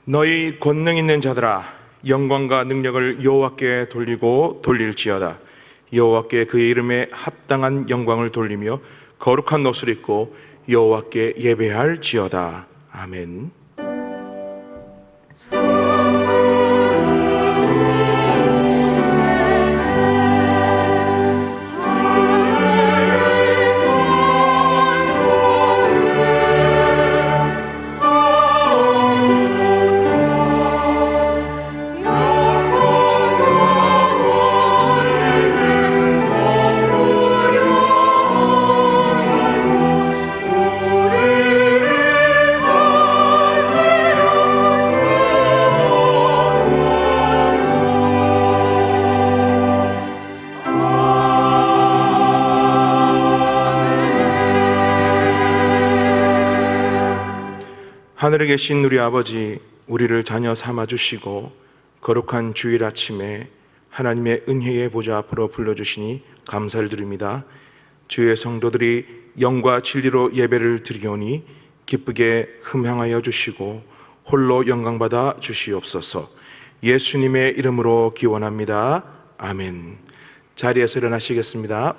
너희 권능 있는 자들아, 영광과 능력을 여호와께 돌리고 돌릴지어다. 여호와께 그의 이름에 합당한 영광을 돌리며 거룩한 옷을 입고 여호와께 예배할지어다. 아멘. 하늘에 계신 우리 아버지, 우리를 자녀 삼아주시고 거룩한 주일 아침에 하나님의 은혜의 보좌 앞으로 불러주시니 감사를 드립니다. 주의 성도들이 영과 진리로 예배를 드리오니 기쁘게 흠향하여 주시고 홀로 영광받아 주시옵소서. 예수님의 이름으로 기원합니다. 아멘. 자리에서 일어나시겠습니다.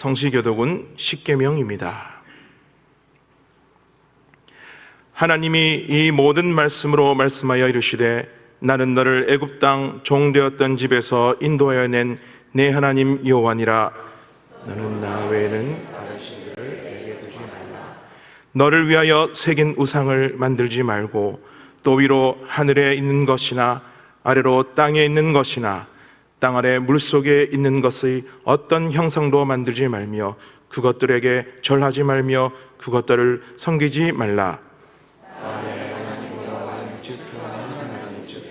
성시교독은 십계명입니다. 하나님이 이 모든 말씀으로 말씀하여 이르시되 나는 너를 애굽 땅 종되었던 집에서 인도하여 낸 내 하나님 여호와니라. 너는 나 외에는 다른 신들을 내게 두지 말라. 너를 위하여 새긴 우상을 만들지 말고 또 위로 하늘에 있는 것이나 아래로 땅에 있는 것이나 땅 아래 물속에 있는 것의 어떤 형상도 만들지 말며 그것들에게 절하지 말며 그것들을 섬기지 말라. 만에 하나님 미워하는 질투하는 하나님이즉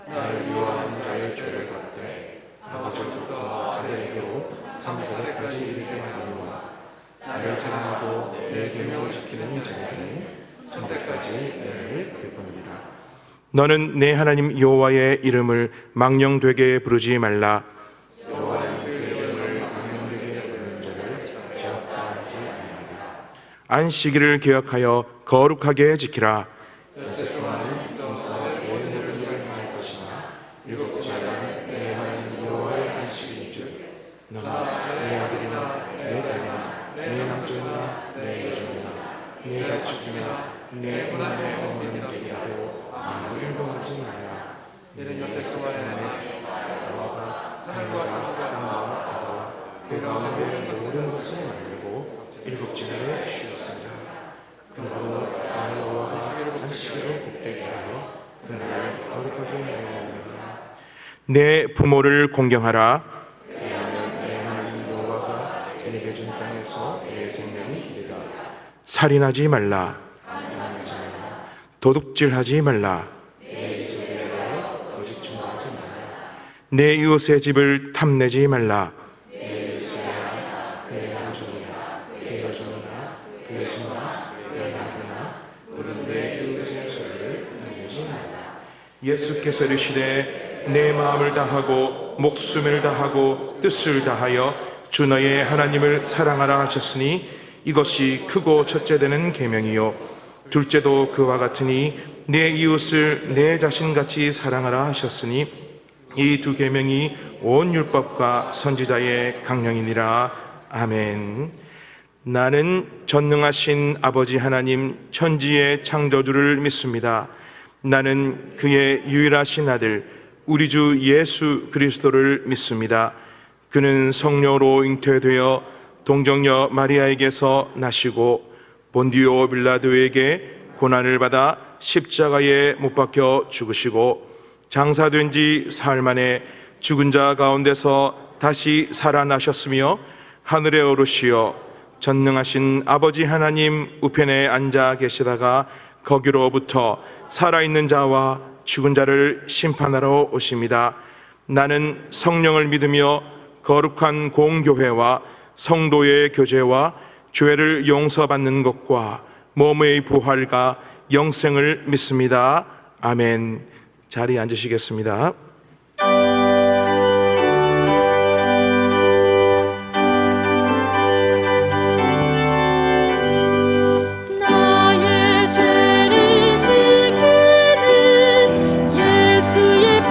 나를 미워하는 자의 죄를 갚되 아버지로부터 아들에게로 3세대까지 이르게 하느니와 나를 사랑하고 내 계명을 지키는 자에게는 천대까지 은혜를 베푸느니라. 너는 내 하나님 여호와의 이름을 망령되게 부르지 말라. 여호와는 그 이름을 망령되게 부르는 자를 죄악다 하지 아니하리라. 안식일을 기억하여 거룩하게 지키라. 엿새 동안은 성서 내 모든 일을 행할 것이나 일곱째는 내 하나님 여호와의 안식일이즉 너나 내 아들이나 내 딸이나 내 남종이나 내 여종이나 내 가축이나 내 운명에 머무는 객이라도 아무 행동하지 말라. 이는 엿새 동안에는 여호와가 하늘과 땅과 바다와 그 가운데 모든 것을 만들고 일곱째에 쉬었습니다. 그러므로 나 여호와가 안식일을 복되게 하여 그날을 거룩하게 하였느니라. 내 부모를 공경하라. 왜냐하면 내 하나님 여호와가 내게 준 땅에서 내 생명이 길이라. 살인하지 말라. 반항하지 말라. 도둑질하지 말라. 내 이웃에 대하여 거짓 증거하지 말라. 내 이웃의 집을 탐내지 말라. 내 이웃에 대하여 그의 남종이나 그의 여종이나 그의 소나 그의 나귀나 모든 내 이웃의 소유를 탐내지 말라. 예수께서 이르시되 내 마음을 다하고 목숨을 다하고 뜻을 다하여 주 너의 하나님을 사랑하라 하셨으니 이것이 크고 첫째 되는 계명이요 둘째도 그와 같으니 내 이웃을 내 자신같이 사랑하라 하셨으니 이 두 계명이 온 율법과 선지자의 강령이니라. 아멘. 나는 전능하신 아버지 하나님 천지의 창조주를 믿습니다. 나는 그의 유일하신 아들 우리 주 예수 그리스도를 믿습니다. 그는 성령으로 잉태되어 동정녀 마리아에게서 나시고 본디오 빌라도에게 고난을 받아 십자가에 못 박혀 죽으시고 장사된 지 사흘 만에 죽은 자 가운데서 다시 살아나셨으며 하늘에 오르시어 전능하신 아버지 하나님 우편에 앉아 계시다가 거기로부터 살아있는 자와 죽은 자를 심판하러 오십니다. 나는 성령을 믿으며 거룩한 공교회와 성도의 교제와 죄를 용서받는 것과 몸의 부활과 영생을 믿습니다. 아멘. 자리에 앉으시겠습니다. 예수의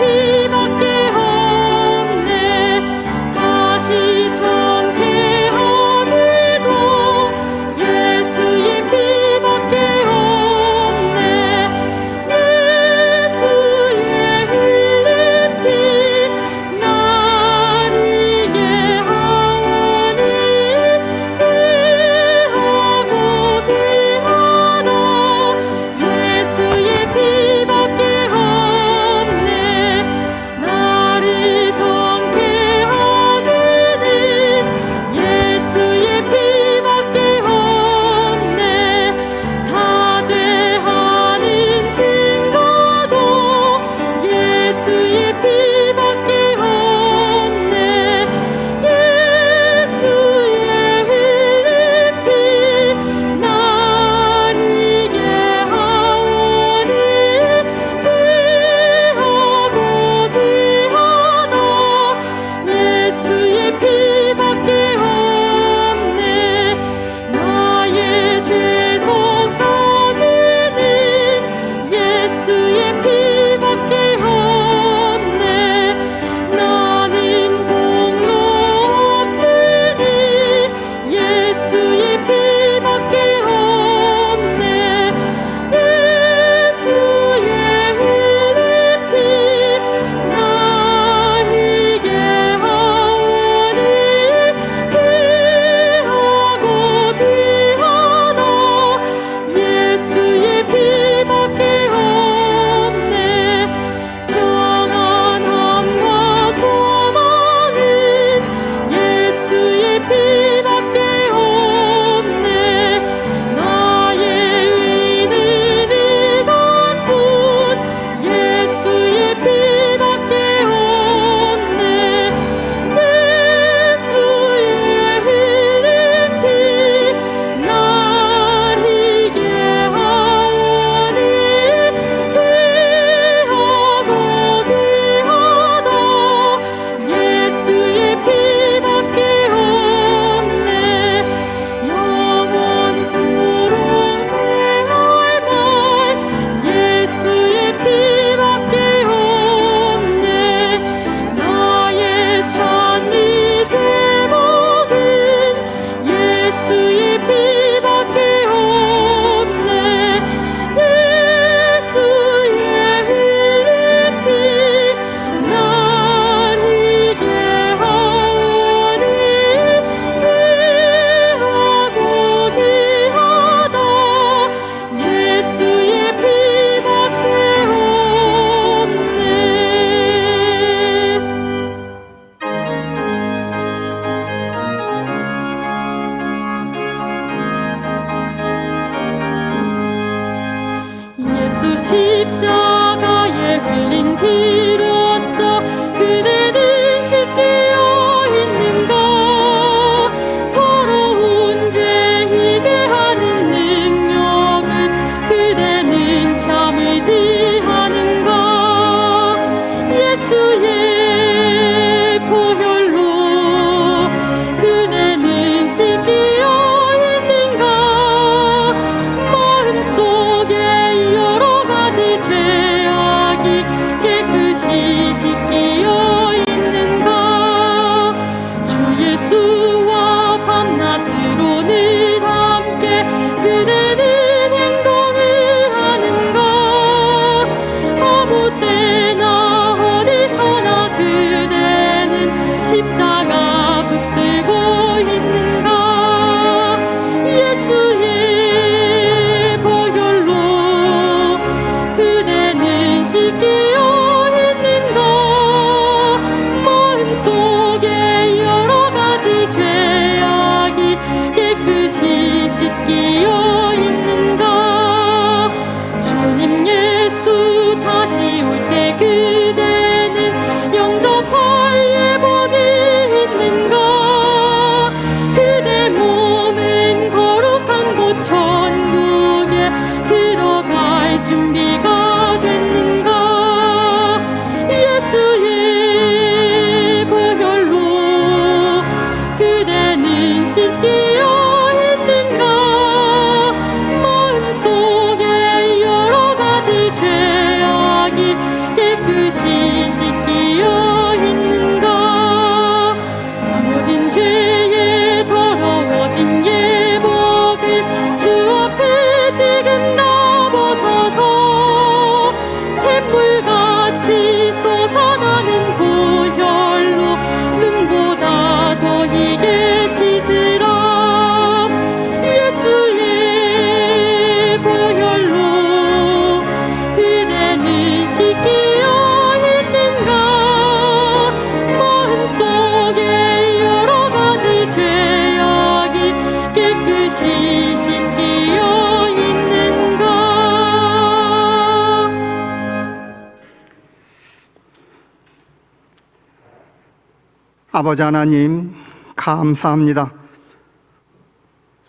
아버지 하나님, 감사합니다.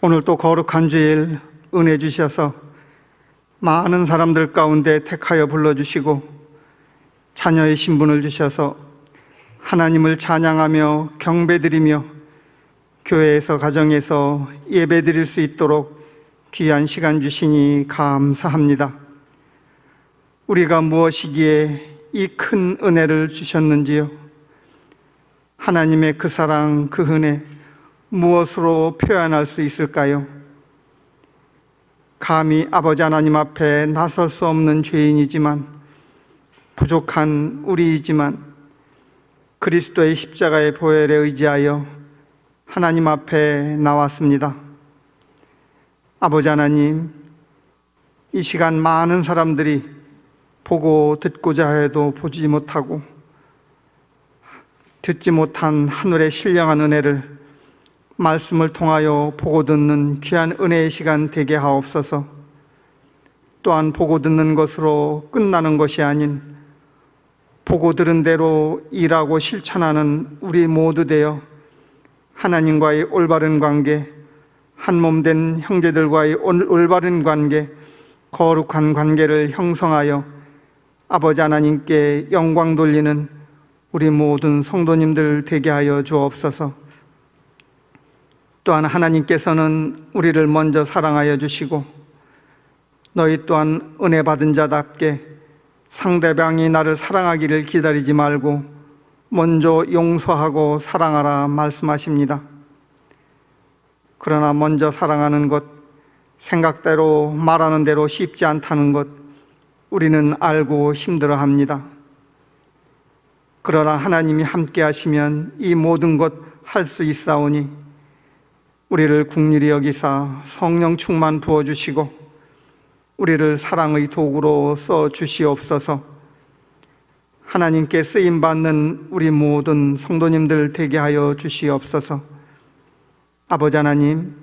오늘 또 거룩한 주일 은혜 주셔서 많은 사람들 가운데 택하여 불러주시고 자녀의 신분을 주셔서 하나님을 찬양하며 경배드리며 교회에서 가정에서 예배드릴 수 있도록 귀한 시간 주시니 감사합니다. 우리가 무엇이기에 이 큰 은혜를 주셨는지요? 하나님의 그 사랑, 그 은혜 무엇으로 표현할 수 있을까요? 감히 아버지 하나님 앞에 나설 수 없는 죄인이지만, 부족한 우리이지만 그리스도의 십자가의 보혈에 의지하여 하나님 앞에 나왔습니다. 아버지 하나님, 이 시간 많은 사람들이 보고 듣고자 해도 보지 못하고 듣지 못한 하늘의 신령한 은혜를 말씀을 통하여 보고 듣는 귀한 은혜의 시간 되게 하옵소서. 또한 보고 듣는 것으로 끝나는 것이 아닌 보고 들은 대로 일하고 실천하는 우리 모두 되어 하나님과의 올바른 관계, 한몸 된 형제들과의 올바른 관계, 거룩한 관계를 형성하여 아버지 하나님께 영광 돌리는 우리 모든 성도님들 되게 하여 주옵소서. 또한 하나님께서는 우리를 먼저 사랑하여 주시고 너희 또한 은혜 받은 자답게 상대방이 나를 사랑하기를 기다리지 말고 먼저 용서하고 사랑하라 말씀하십니다. 그러나 먼저 사랑하는 것, 생각대로 말하는 대로 쉽지 않다는 것 우리는 알고 힘들어합니다. 그러나 하나님이 함께 하시면 이 모든 것 할 수 있사오니 우리를 긍휼히 여기사 성령 충만 부어주시고 우리를 사랑의 도구로 써주시옵소서. 하나님께 쓰임받는 우리 모든 성도님들 되게 하여 주시옵소서. 아버지 하나님,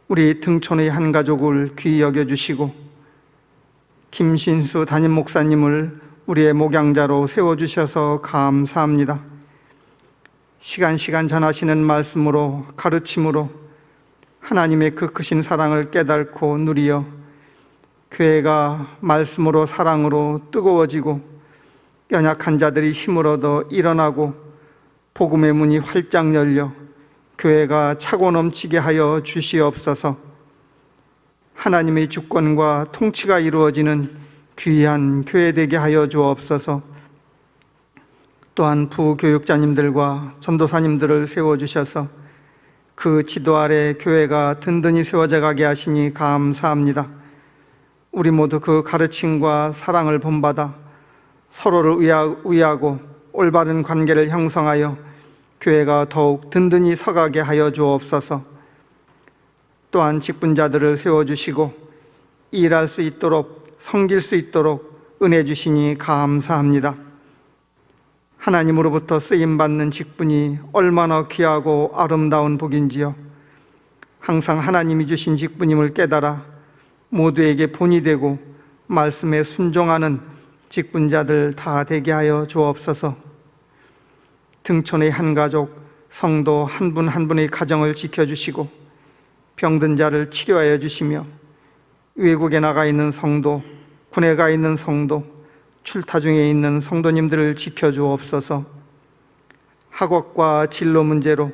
우리 등촌의 한 가족을 귀히 여겨주시고 김신수 담임 목사님을 우리의 목양자로 세워주셔서 감사합니다. 시간 전하시는 말씀으로, 가르침으로 하나님의 그 크신 사랑을 깨닫고 누리어 교회가 말씀으로 사랑으로 뜨거워지고 연약한 자들이 힘을 얻어 일어나고 복음의 문이 활짝 열려 교회가 차고 넘치게 하여 주시옵소서. 하나님의 주권과 통치가 이루어지는 귀한 교회 되게 하여 주옵소서. 또한 부교육자님들과 전도사님들을 세워주셔서 그 지도 아래 교회가 든든히 세워져 가게 하시니 감사합니다. 우리 모두 그 가르침과 사랑을 본받아 서로를 위하고 올바른 관계를 형성하여 교회가 더욱 든든히 서가게 하여 주옵소서. 또한 직분자들을 세워주시고 일할 수 있도록, 섬길 수 있도록 은혜 주시니 감사합니다. 하나님으로부터 쓰임받는 직분이 얼마나 귀하고 아름다운 복인지요. 항상 하나님이 주신 직분임을 깨달아 모두에게 본이 되고 말씀에 순종하는 직분자들 다 되게 하여 주옵소서. 등촌의 한 가족, 성도 한 분 한 분의 가정을 지켜주시고 병든 자를 치료하여 주시며 외국에 나가 있는 성도, 군에 가 있는 성도, 출타 중에 있는 성도님들을 지켜주옵소서. 학업과 진로 문제로,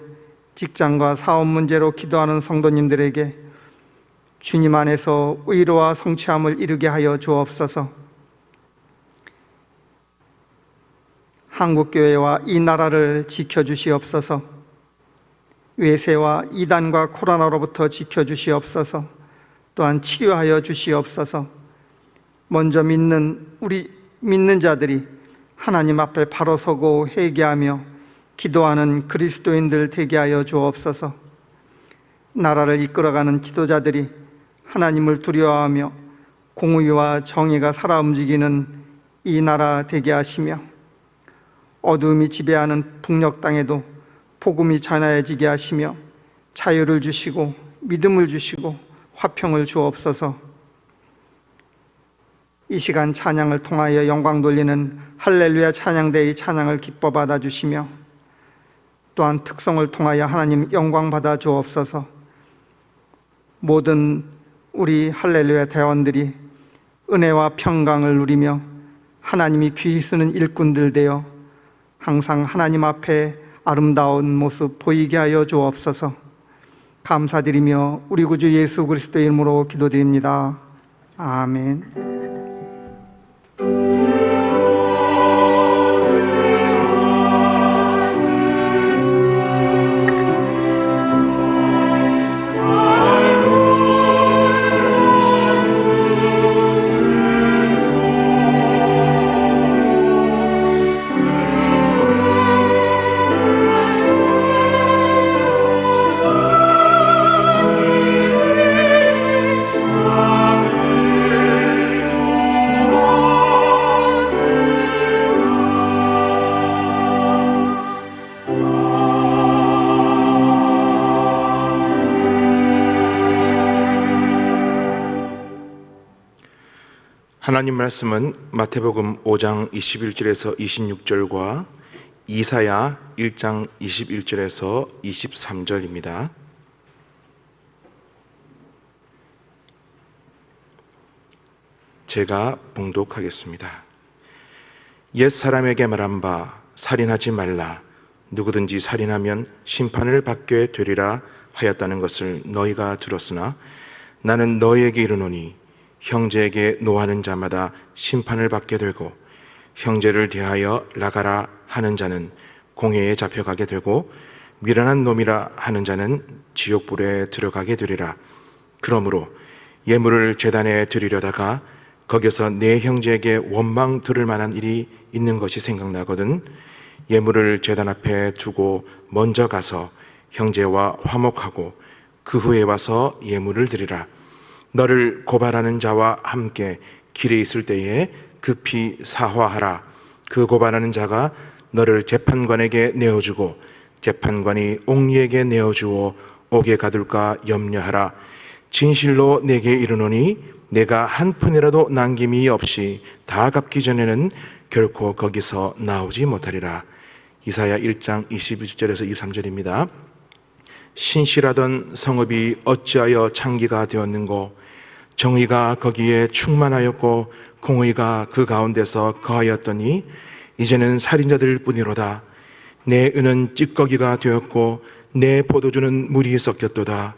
직장과 사업 문제로 기도하는 성도님들에게 주님 안에서 의로와 성취함을 이루게 하여 주옵소서. 한국교회와 이 나라를 지켜주시옵소서. 외세와 이단과 코로나로부터 지켜주시옵소서. 또한 치료하여 주시옵소서. 먼저 우리 믿는 자들이 하나님 앞에 바로 서고 회개하며 기도하는 그리스도인들 되게 하여 주옵소서. 나라를 이끌어가는 지도자들이 하나님을 두려워하며 공의와 정의가 살아 움직이는 이 나라 되게 하시며 어두움이 지배하는 북녘 땅에도 복음이 전해지게 하시며 자유를 주시고 믿음을 주시고 화평을 주옵소서. 이 시간 찬양을 통하여 영광 돌리는 할렐루야 찬양대의 찬양을 기뻐 받아주시며 또한 특성을 통하여 하나님 영광 받아 주옵소서. 모든 우리 할렐루야 대원들이 은혜와 평강을 누리며 하나님이 귀히 쓰는 일꾼들 되어 항상 하나님 앞에 아름다운 모습 보이게 하여 주옵소서. 감사드리며 우리 구주 예수 그리스도의 이름으로 기도드립니다. 아멘. 하나님 말씀은 마태복음 5장 21절에서 26절과 이사야 1장 21절에서 23절입니다. 제가 봉독하겠습니다. 옛 사람에게 말한 바 살인하지 말라. 누구든지 살인하면 심판을 받게 되리라 하였다는 것을 너희가 들었으나 나는 너희에게 이르노니 형제에게 노하는 자마다 심판을 받게 되고 형제를 대하여 나가라 하는 자는 공회에 잡혀가게 되고 미련한 놈이라 하는 자는 지옥불에 들어가게 되리라. 그러므로 예물을 제단에 드리려다가 거기서 내 형제에게 원망 들을 만한 일이 있는 것이 생각나거든 예물을 제단 앞에 두고 먼저 가서 형제와 화목하고 그 후에 와서 예물을 드리라. 너를 고발하는 자와 함께 길에 있을 때에 급히 사화하라. 그 고발하는 자가 너를 재판관에게 내어주고 재판관이 옥리에게 내어주어 옥에 가둘까 염려하라. 진실로 내게 이르노니 내가 한 푼이라도 남김이 없이 다 갚기 전에는 결코 거기서 나오지 못하리라. 이사야 1장 21절에서 23절입니다. 신실하던 성읍이 어찌하여 창기가 되었는고 정의가 거기에 충만하였고 공의가 그 가운데서 거하였더니 이제는 살인자들 뿐이로다. 내 은은 찌꺼기가 되었고 내 포도주는 물이 섞였도다.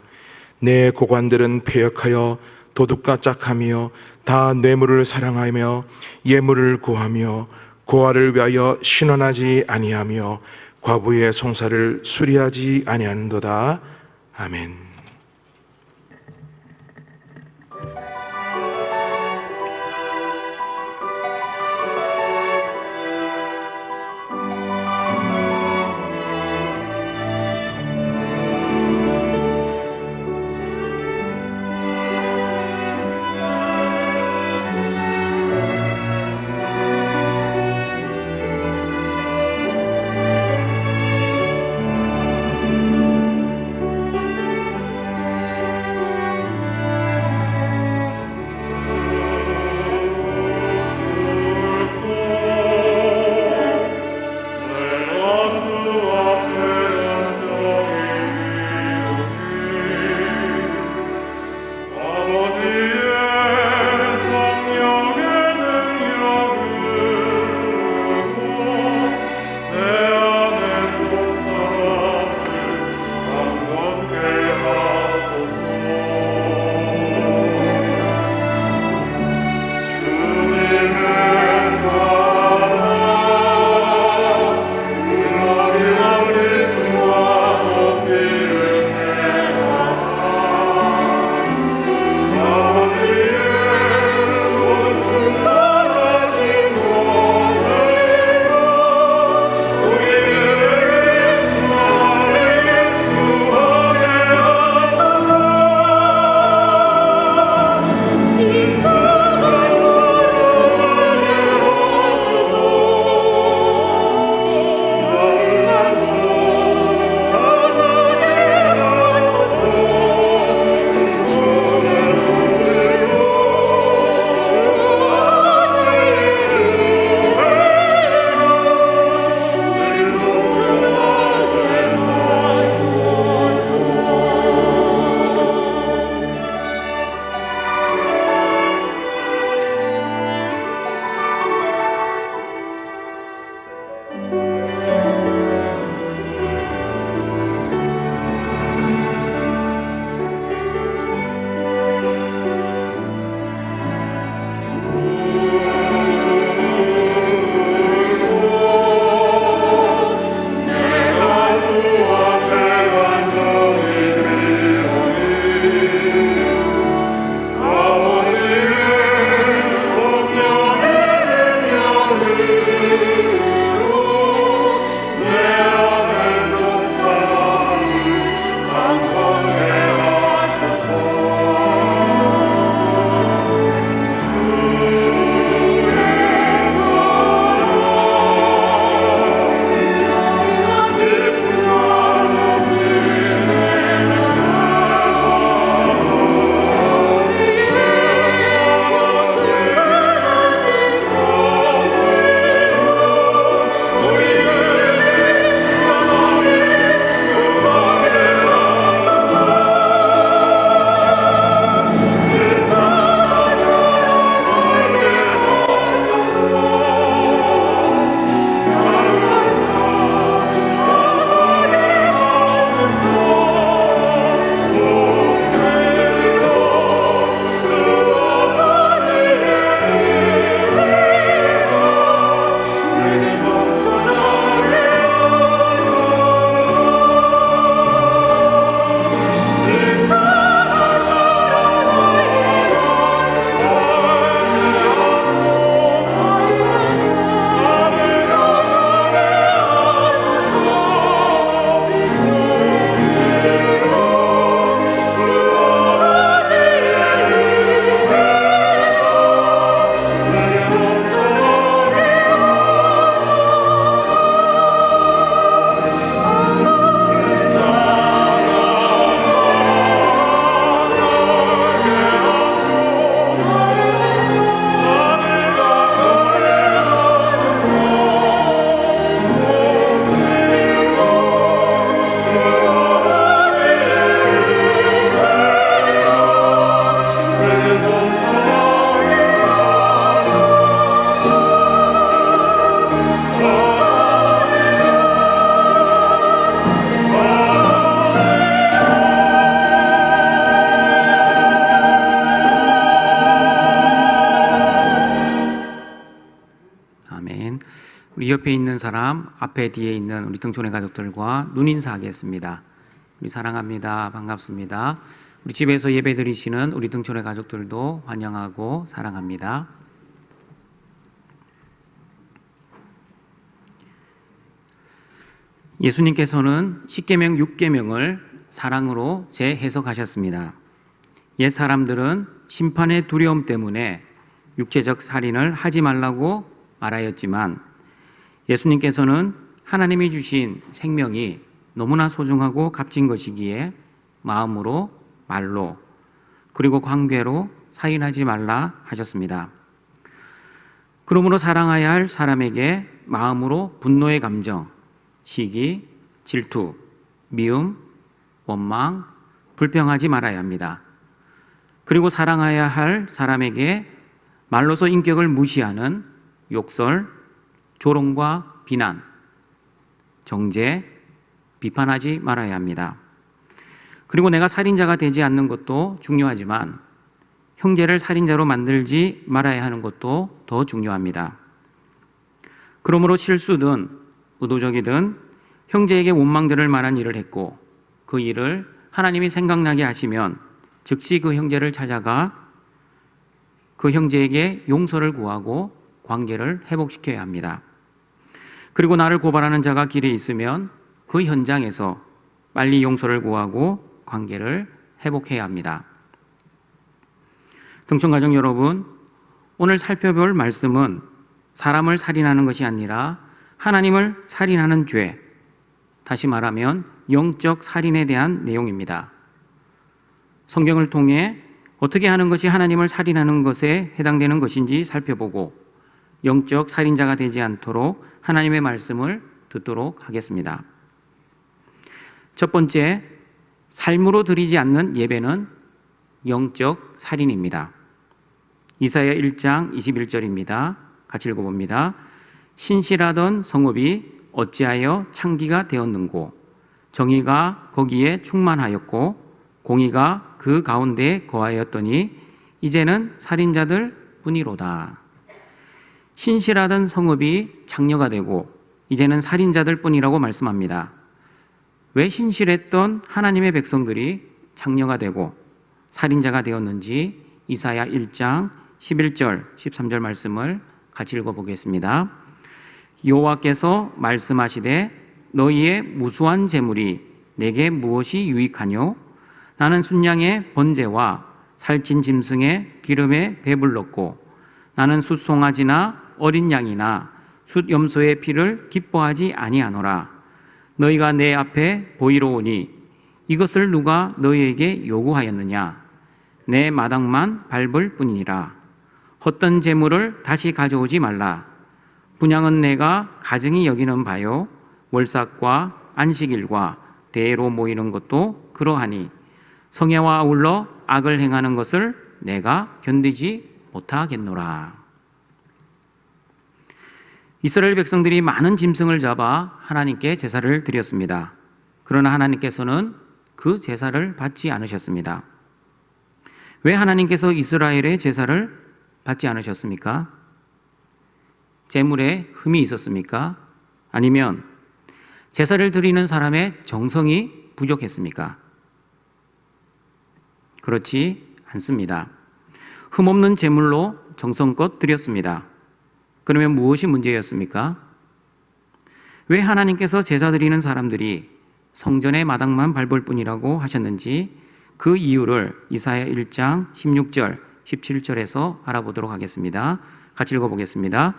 내 고관들은 폐역하여 도둑과 짝하며 다 뇌물을 사랑하며 예물을 구하며 고아를 위하여 신원하지 아니하며 과부의 송사를 수리하지 아니하는도다. 아멘. 우리 옆에 있는 사람, 앞에 뒤에 있는 우리 등촌의 가족들과 눈인사하겠습니다. 우리 사랑합니다. 반갑습니다. 우리 집에서 예배 드리시는 우리 등촌의 가족들도 환영하고 사랑합니다. 예수님께서는 십계명 6계명을 사랑으로 재해석하셨습니다. 옛 사람들은 심판의 두려움 때문에 육체적 살인을 하지 말라고 말하였지만 예수님께서는 하나님이 주신 생명이 너무나 소중하고 값진 것이기에 마음으로, 말로, 그리고 관계로 살인하지 말라 하셨습니다. 그러므로 사랑해야 할 사람에게 마음으로 분노의 감정, 시기, 질투, 미움, 원망, 불평하지 말아야 합니다. 그리고 사랑해야 할 사람에게 말로서 인격을 무시하는 욕설, 조롱과 비난, 정죄, 비판하지 말아야 합니다. 그리고 내가 살인자가 되지 않는 것도 중요하지만 형제를 살인자로 만들지 말아야 하는 것도 더 중요합니다. 그러므로 실수든 의도적이든 형제에게 원망될 만한 일을 했고 그 일을 하나님이 생각나게 하시면 즉시 그 형제를 찾아가 그 형제에게 용서를 구하고 관계를 회복시켜야 합니다. 그리고 나를 고발하는 자가 길에 있으면 그 현장에서 빨리 용서를 구하고 관계를 회복해야 합니다. 등촌가족 여러분, 오늘 살펴볼 말씀은 사람을 살인하는 것이 아니라 하나님을 살인하는 죄, 다시 말하면 영적 살인에 대한 내용입니다. 성경을 통해 어떻게 하는 것이 하나님을 살인하는 것에 해당되는 것인지 살펴보고 영적 살인자가 되지 않도록 하나님의 말씀을 듣도록 하겠습니다. 첫 번째, 삶으로 드리지 않는 예배는 영적 살인입니다. 이사야 1장 21절입니다. 같이 읽어봅니다. 신실하던 성읍이 어찌하여 창기가 되었는고 정의가 거기에 충만하였고 공의가 그 가운데에 거하였더니 이제는 살인자들 뿐이로다. 신실하던 성읍이 장녀가 되고 이제는 살인자들 뿐이라고 말씀합니다. 왜 신실했던 하나님의 백성들이 장녀가 되고 살인자가 되었는지 이사야 1장 11절 13절 말씀을 같이 읽어보겠습니다. 여호와께서 말씀하시되 너희의 무수한 재물이 내게 무엇이 유익하뇨? 나는 순양의 번제와 살찐 짐승의 기름에 배불렀고 나는 숫송아지나 어린 양이나 숫염소의 피를 기뻐하지 아니하노라. 너희가 내 앞에 보이러 오니 이것을 누가 너희에게 요구하였느냐? 내 마당만 밟을 뿐이니라. 헛된 재물을 다시 가져오지 말라. 분향은 내가 가증히 여기는 바요 월삭과 안식일과 대회로 모이는 것도 그러하니 성회와 아울러 악을 행하는 것을 내가 견디지 못하겠노라. 이스라엘 백성들이 많은 짐승을 잡아 하나님께 제사를 드렸습니다. 그러나 하나님께서는 그 제사를 받지 않으셨습니다. 왜 하나님께서 이스라엘의 제사를 받지 않으셨습니까? 제물에 흠이 있었습니까? 아니면 제사를 드리는 사람의 정성이 부족했습니까? 그렇지 않습니다. 흠없는 제물로 정성껏 드렸습니다. 그러면 무엇이 문제였습니까? 왜 하나님께서 제사 드리는 사람들이 성전의 마당만 밟을 뿐이라고 하셨는지 그 이유를 이사야 1장 16절 17절에서 알아보도록 하겠습니다. 같이 읽어보겠습니다.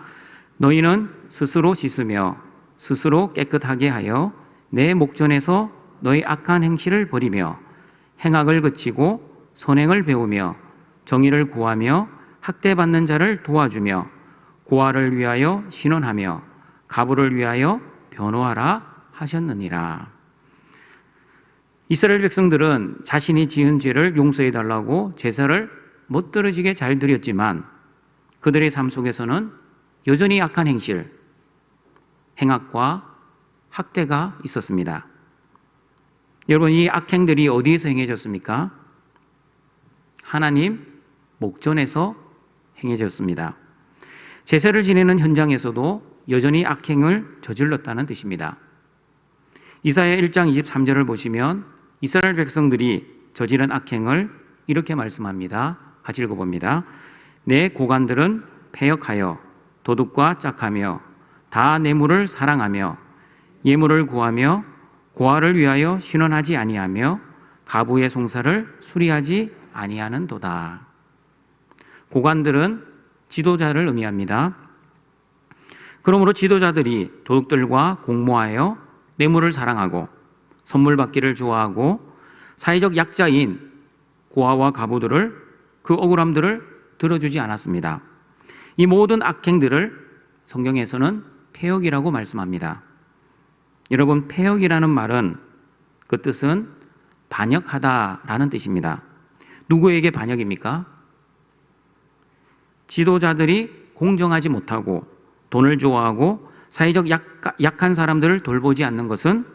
너희는 스스로 씻으며 스스로 깨끗하게 하여 내 목전에서 너희 악한 행실을 버리며 행악을 그치고 선행을 배우며 정의를 구하며 학대받는 자를 도와주며 고아를 위하여 신원하며 가부를 위하여 변호하라 하셨느니라. 이스라엘 백성들은 자신이 지은 죄를 용서해 달라고 제사를 멋들어지게 잘 드렸지만 그들의 삶 속에서는 여전히 악한 행실, 행악과 학대가 있었습니다. 여러분, 이 악행들이 어디에서 행해졌습니까? 하나님 목전에서 행해졌습니다. 제사를 지내는 현장에서도 여전히 악행을 저질렀다는 뜻입니다. 이사야 1장 23절을 보시면 이스라엘 백성들이 저지른 악행을 이렇게 말씀합니다. 같이 읽어봅니다. 내 고관들은 패역하여 도둑과 짝하며 다 뇌물을 사랑하며 예물을 구하며 고아를 위하여 신원하지 아니하며 가부의 송사를 수리하지 아니하는도다. 고관들은 지도자를 의미합니다. 그러므로 지도자들이 도둑들과 공모하여 뇌물을 사랑하고 선물 받기를 좋아하고 사회적 약자인 고아와 가부들을 그 억울함들을 들어주지 않았습니다. 이 모든 악행들을 성경에서는 패역이라고 말씀합니다. 여러분, 패역이라는 말은 그 뜻은 반역하다라는 뜻입니다. 누구에게 반역입니까? 지도자들이 공정하지 못하고 돈을 좋아하고 사회적 약한 사람들을 돌보지 않는 것은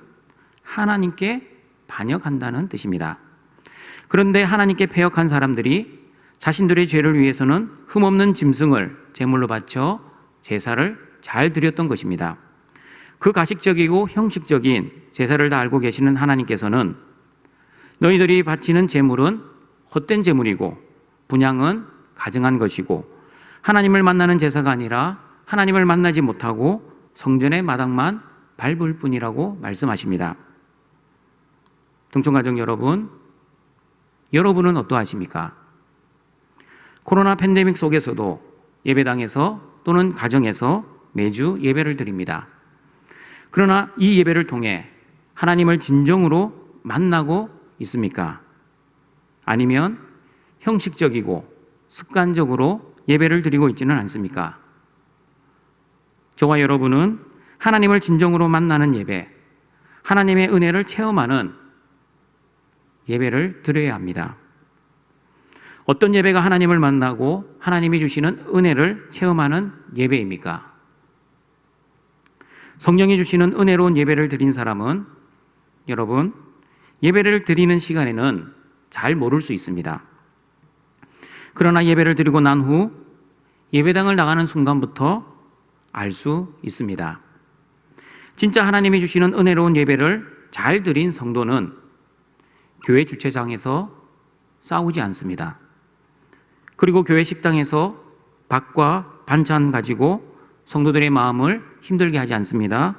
하나님께 반역한다는 뜻입니다. 그런데 하나님께 패역한 사람들이 자신들의 죄를 위해서는 흠없는 짐승을 제물로 바쳐 제사를 잘 드렸던 것입니다. 그 가식적이고 형식적인 제사를 다 알고 계시는 하나님께서는 너희들이 바치는 제물은 헛된 제물이고 분향은 가증한 것이고 하나님을 만나는 제사가 아니라 하나님을 만나지 못하고 성전의 마당만 밟을 뿐이라고 말씀하십니다. 동청가족 여러분, 여러분은 어떠하십니까? 코로나 팬데믹 속에서도 예배당에서 또는 가정에서 매주 예배를 드립니다. 그러나 이 예배를 통해 하나님을 진정으로 만나고 있습니까? 아니면 형식적이고 습관적으로 예배를 드리고 있지는 않습니까? 저와 여러분은 하나님을 진정으로 만나는 예배, 하나님의 은혜를 체험하는 예배를 드려야 합니다. 어떤 예배가 하나님을 만나고 하나님이 주시는 은혜를 체험하는 예배입니까? 성령이 주시는 은혜로운 예배를 드린 사람은 여러분, 예배를 드리는 시간에는 잘 모를 수 있습니다. 그러나 예배를 드리고 난 후 예배당을 나가는 순간부터 알 수 있습니다. 진짜 하나님이 주시는 은혜로운 예배를 잘 드린 성도는 교회 주차장에서 싸우지 않습니다. 그리고 교회 식당에서 밥과 반찬 가지고 성도들의 마음을 힘들게 하지 않습니다.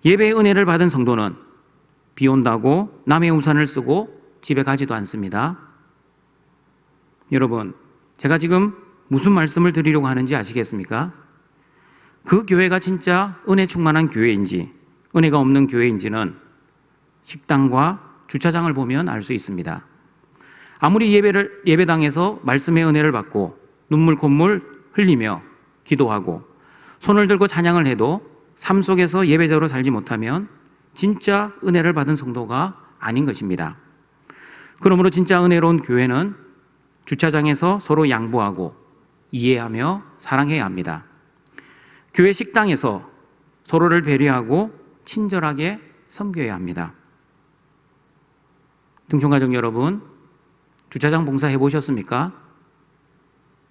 예배의 은혜를 받은 성도는 비 온다고 남의 우산을 쓰고 집에 가지도 않습니다. 여러분, 제가 지금 무슨 말씀을 드리려고 하는지 아시겠습니까? 그 교회가 진짜 은혜 충만한 교회인지 은혜가 없는 교회인지는 식당과 주차장을 보면 알 수 있습니다. 아무리 예배당에서 말씀의 은혜를 받고 눈물 콧물 흘리며 기도하고 손을 들고 찬양을 해도 삶 속에서 예배자로 살지 못하면 진짜 은혜를 받은 성도가 아닌 것입니다. 그러므로 진짜 은혜로운 교회는 주차장에서 서로 양보하고 이해하며 사랑해야 합니다. 교회 식당에서 서로를 배려하고 친절하게 섬겨야 합니다. 등촌가족 여러분, 주차장 봉사 해보셨습니까?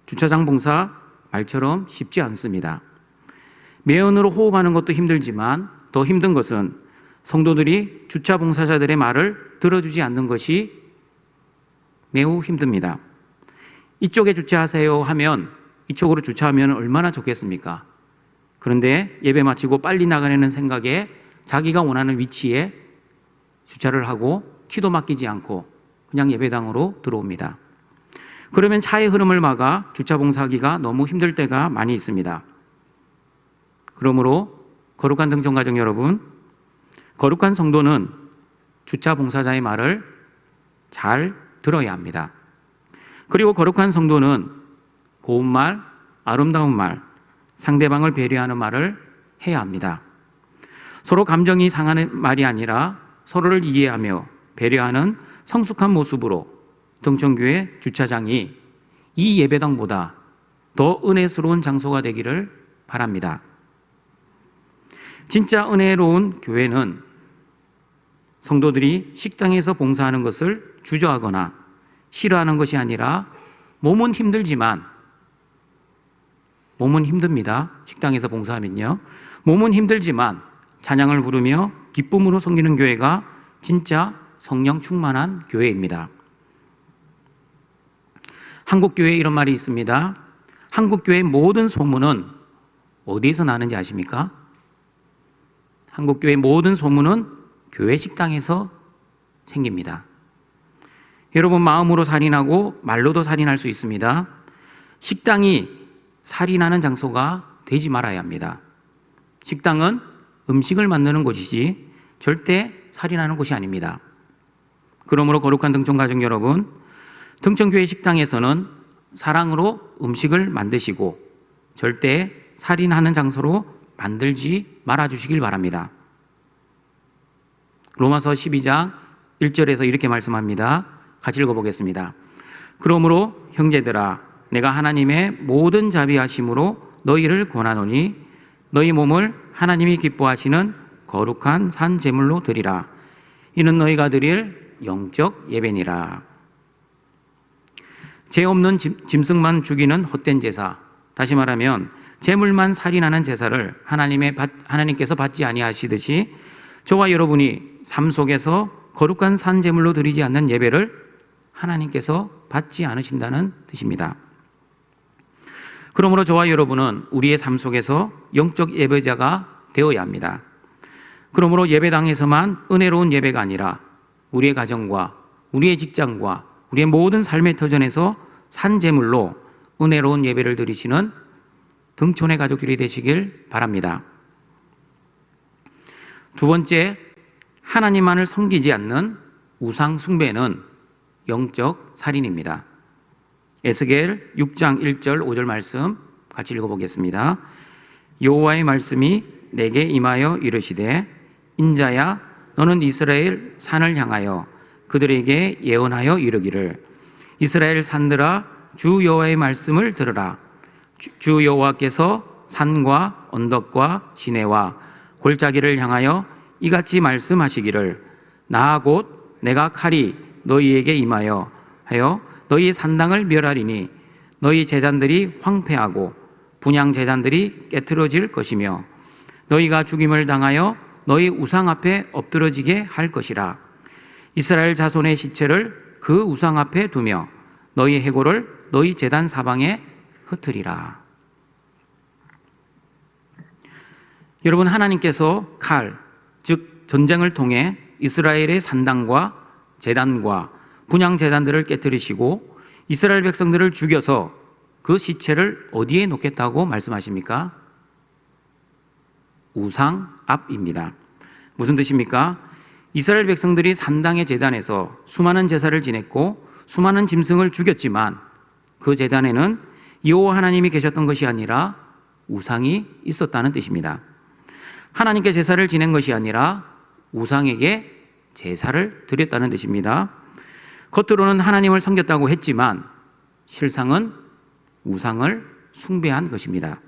주차장 봉사 말처럼 쉽지 않습니다. 매연으로 호흡하는 것도 힘들지만 더 힘든 것은 성도들이 주차 봉사자들의 말을 들어주지 않는 것이 매우 힘듭니다. 이쪽에 주차하세요 하면 이쪽으로 주차하면 얼마나 좋겠습니까? 그런데 예배 마치고 빨리 나가려는 생각에 자기가 원하는 위치에 주차를 하고 키도 맡기지 않고 그냥 예배당으로 들어옵니다. 그러면 차의 흐름을 막아 주차 봉사하기가 너무 힘들 때가 많이 있습니다. 그러므로 거룩한 등촌가족 여러분, 거룩한 성도는 주차 봉사자의 말을 잘 들어야 합니다. 그리고 거룩한 성도는 고운 말, 아름다운 말, 상대방을 배려하는 말을 해야 합니다. 서로 감정이 상하는 말이 아니라 서로를 이해하며 배려하는 성숙한 모습으로 등촌교회 주차장이 이 예배당보다 더 은혜스러운 장소가 되기를 바랍니다. 진짜 은혜로운 교회는 성도들이 식당에서 봉사하는 것을 주저하거나 싫어하는 것이 아니라 몸은 힘들지만, 몸은 힘듭니다. 식당에서 봉사하면요. 몸은 힘들지만 찬양을 부르며 기쁨으로 섬기는 교회가 진짜 성령 충만한 교회입니다. 한국교회에 이런 말이 있습니다. 한국교회의 모든 소문은 어디에서 나는지 아십니까? 한국교회의 모든 소문은 교회 식당에서 생깁니다. 여러분, 마음으로 살인하고 말로도 살인할 수 있습니다. 식당이 살인하는 장소가 되지 말아야 합니다. 식당은 음식을 만드는 곳이지 절대 살인하는 곳이 아닙니다. 그러므로 거룩한 등촌가족 여러분, 등촌교회 식당에서는 사랑으로 음식을 만드시고 절대 살인하는 장소로 만들지 말아주시길 바랍니다. 로마서 12장 1절에서 이렇게 말씀합니다. 같이 읽어보겠습니다. 그러므로 형제들아, 내가 하나님의 모든 자비하심으로 너희를 권하노니 너희 몸을 하나님이 기뻐하시는 거룩한 산 제물로 드리라. 이는 너희가 드릴 영적 예배니라. 죄 없는 짐승만 죽이는 헛된 제사, 다시 말하면 제물만 살인하는 제사를 하나님께서 받지 아니하시듯이 저와 여러분이 삶 속에서 거룩한 산 제물로 드리지 않는 예배를 하나님께서 받지 않으신다는 뜻입니다. 그러므로 저와 여러분은 우리의 삶 속에서 영적 예배자가 되어야 합니다. 그러므로 예배당에서만 은혜로운 예배가 아니라 우리의 가정과 우리의 직장과 우리의 모든 삶의 터전에서 산 제물로 은혜로운 예배를 드리시는 등촌의 가족들이 되시길 바랍니다. 두 번째, 하나님만을 섬기지 않는 우상 숭배는 영적 살인입니다. 에스겔 6장 1절 5절 말씀 같이 읽어보겠습니다. 여호와의 말씀이 내게 임하여 이르시되 인자야, 너는 이스라엘 산을 향하여 그들에게 예언하여 이르기를 이스라엘 산들아, 주 여호와의 말씀을 들으라. 주 여호와께서 산과 언덕과 시내와 골짜기를 향하여 이같이 말씀하시기를 나 곧 내가 칼이 너희에게 임하여 하여 너희 산당을 멸하리니 너희 제단들이 황폐하고 분향 제단들이 깨트러질 것이며 너희가 죽임을 당하여 너희 우상 앞에 엎드러지게 할 것이라. 이스라엘 자손의 시체를 그 우상 앞에 두며 너희 해골을 너희 제단 사방에 흩으리라. 여러분, 하나님께서 칼, 즉 전쟁을 통해 이스라엘의 산당과 제단과 분향 제단들을 깨뜨리시고 이스라엘 백성들을 죽여서 그 시체를 어디에 놓겠다고 말씀하십니까? 우상 앞입니다. 무슨 뜻입니까? 이스라엘 백성들이 산당의 제단에서 수많은 제사를 지냈고 수많은 짐승을 죽였지만 그 제단에는 여호와 하나님이 계셨던 것이 아니라 우상이 있었다는 뜻입니다. 하나님께 제사를 지낸 것이 아니라 우상에게 제사를 드렸다는 뜻입니다. 겉으로는 하나님을 섬겼다고 했지만 실상은 우상을 숭배한 것입니다.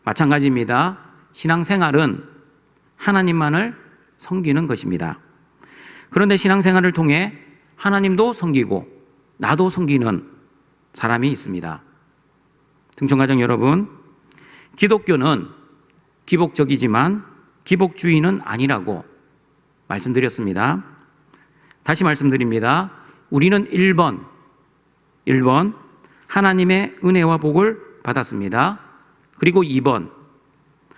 마찬가지입니다. 신앙생활은 하나님만을 섬기는 것입니다. 그런데 신앙생활을 통해 하나님도 섬기고 나도 섬기는 사람이 있습니다. 등촌가족 여러분, 기독교는 기복적이지만 기복주의는 아니라고 말씀드렸습니다. 다시 말씀드립니다. 우리는 1번 하나님의 은혜와 복을 받았습니다. 그리고 2번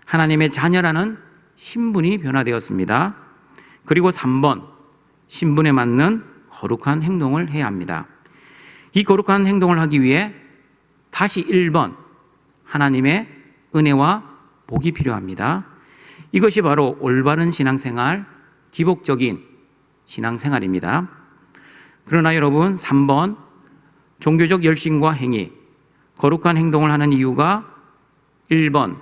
하나님의 자녀라는 신분이 변화되었습니다. 그리고 3번 신분에 맞는 거룩한 행동을 해야 합니다. 이 거룩한 행동을 하기 위해 다시 1번 하나님의 은혜와 복이 필요합니다. 이것이 바로 올바른 신앙생활, 기복적인 신앙생활입니다. 그러나 여러분, 3번 종교적 열심과 행위, 거룩한 행동을 하는 이유가 1번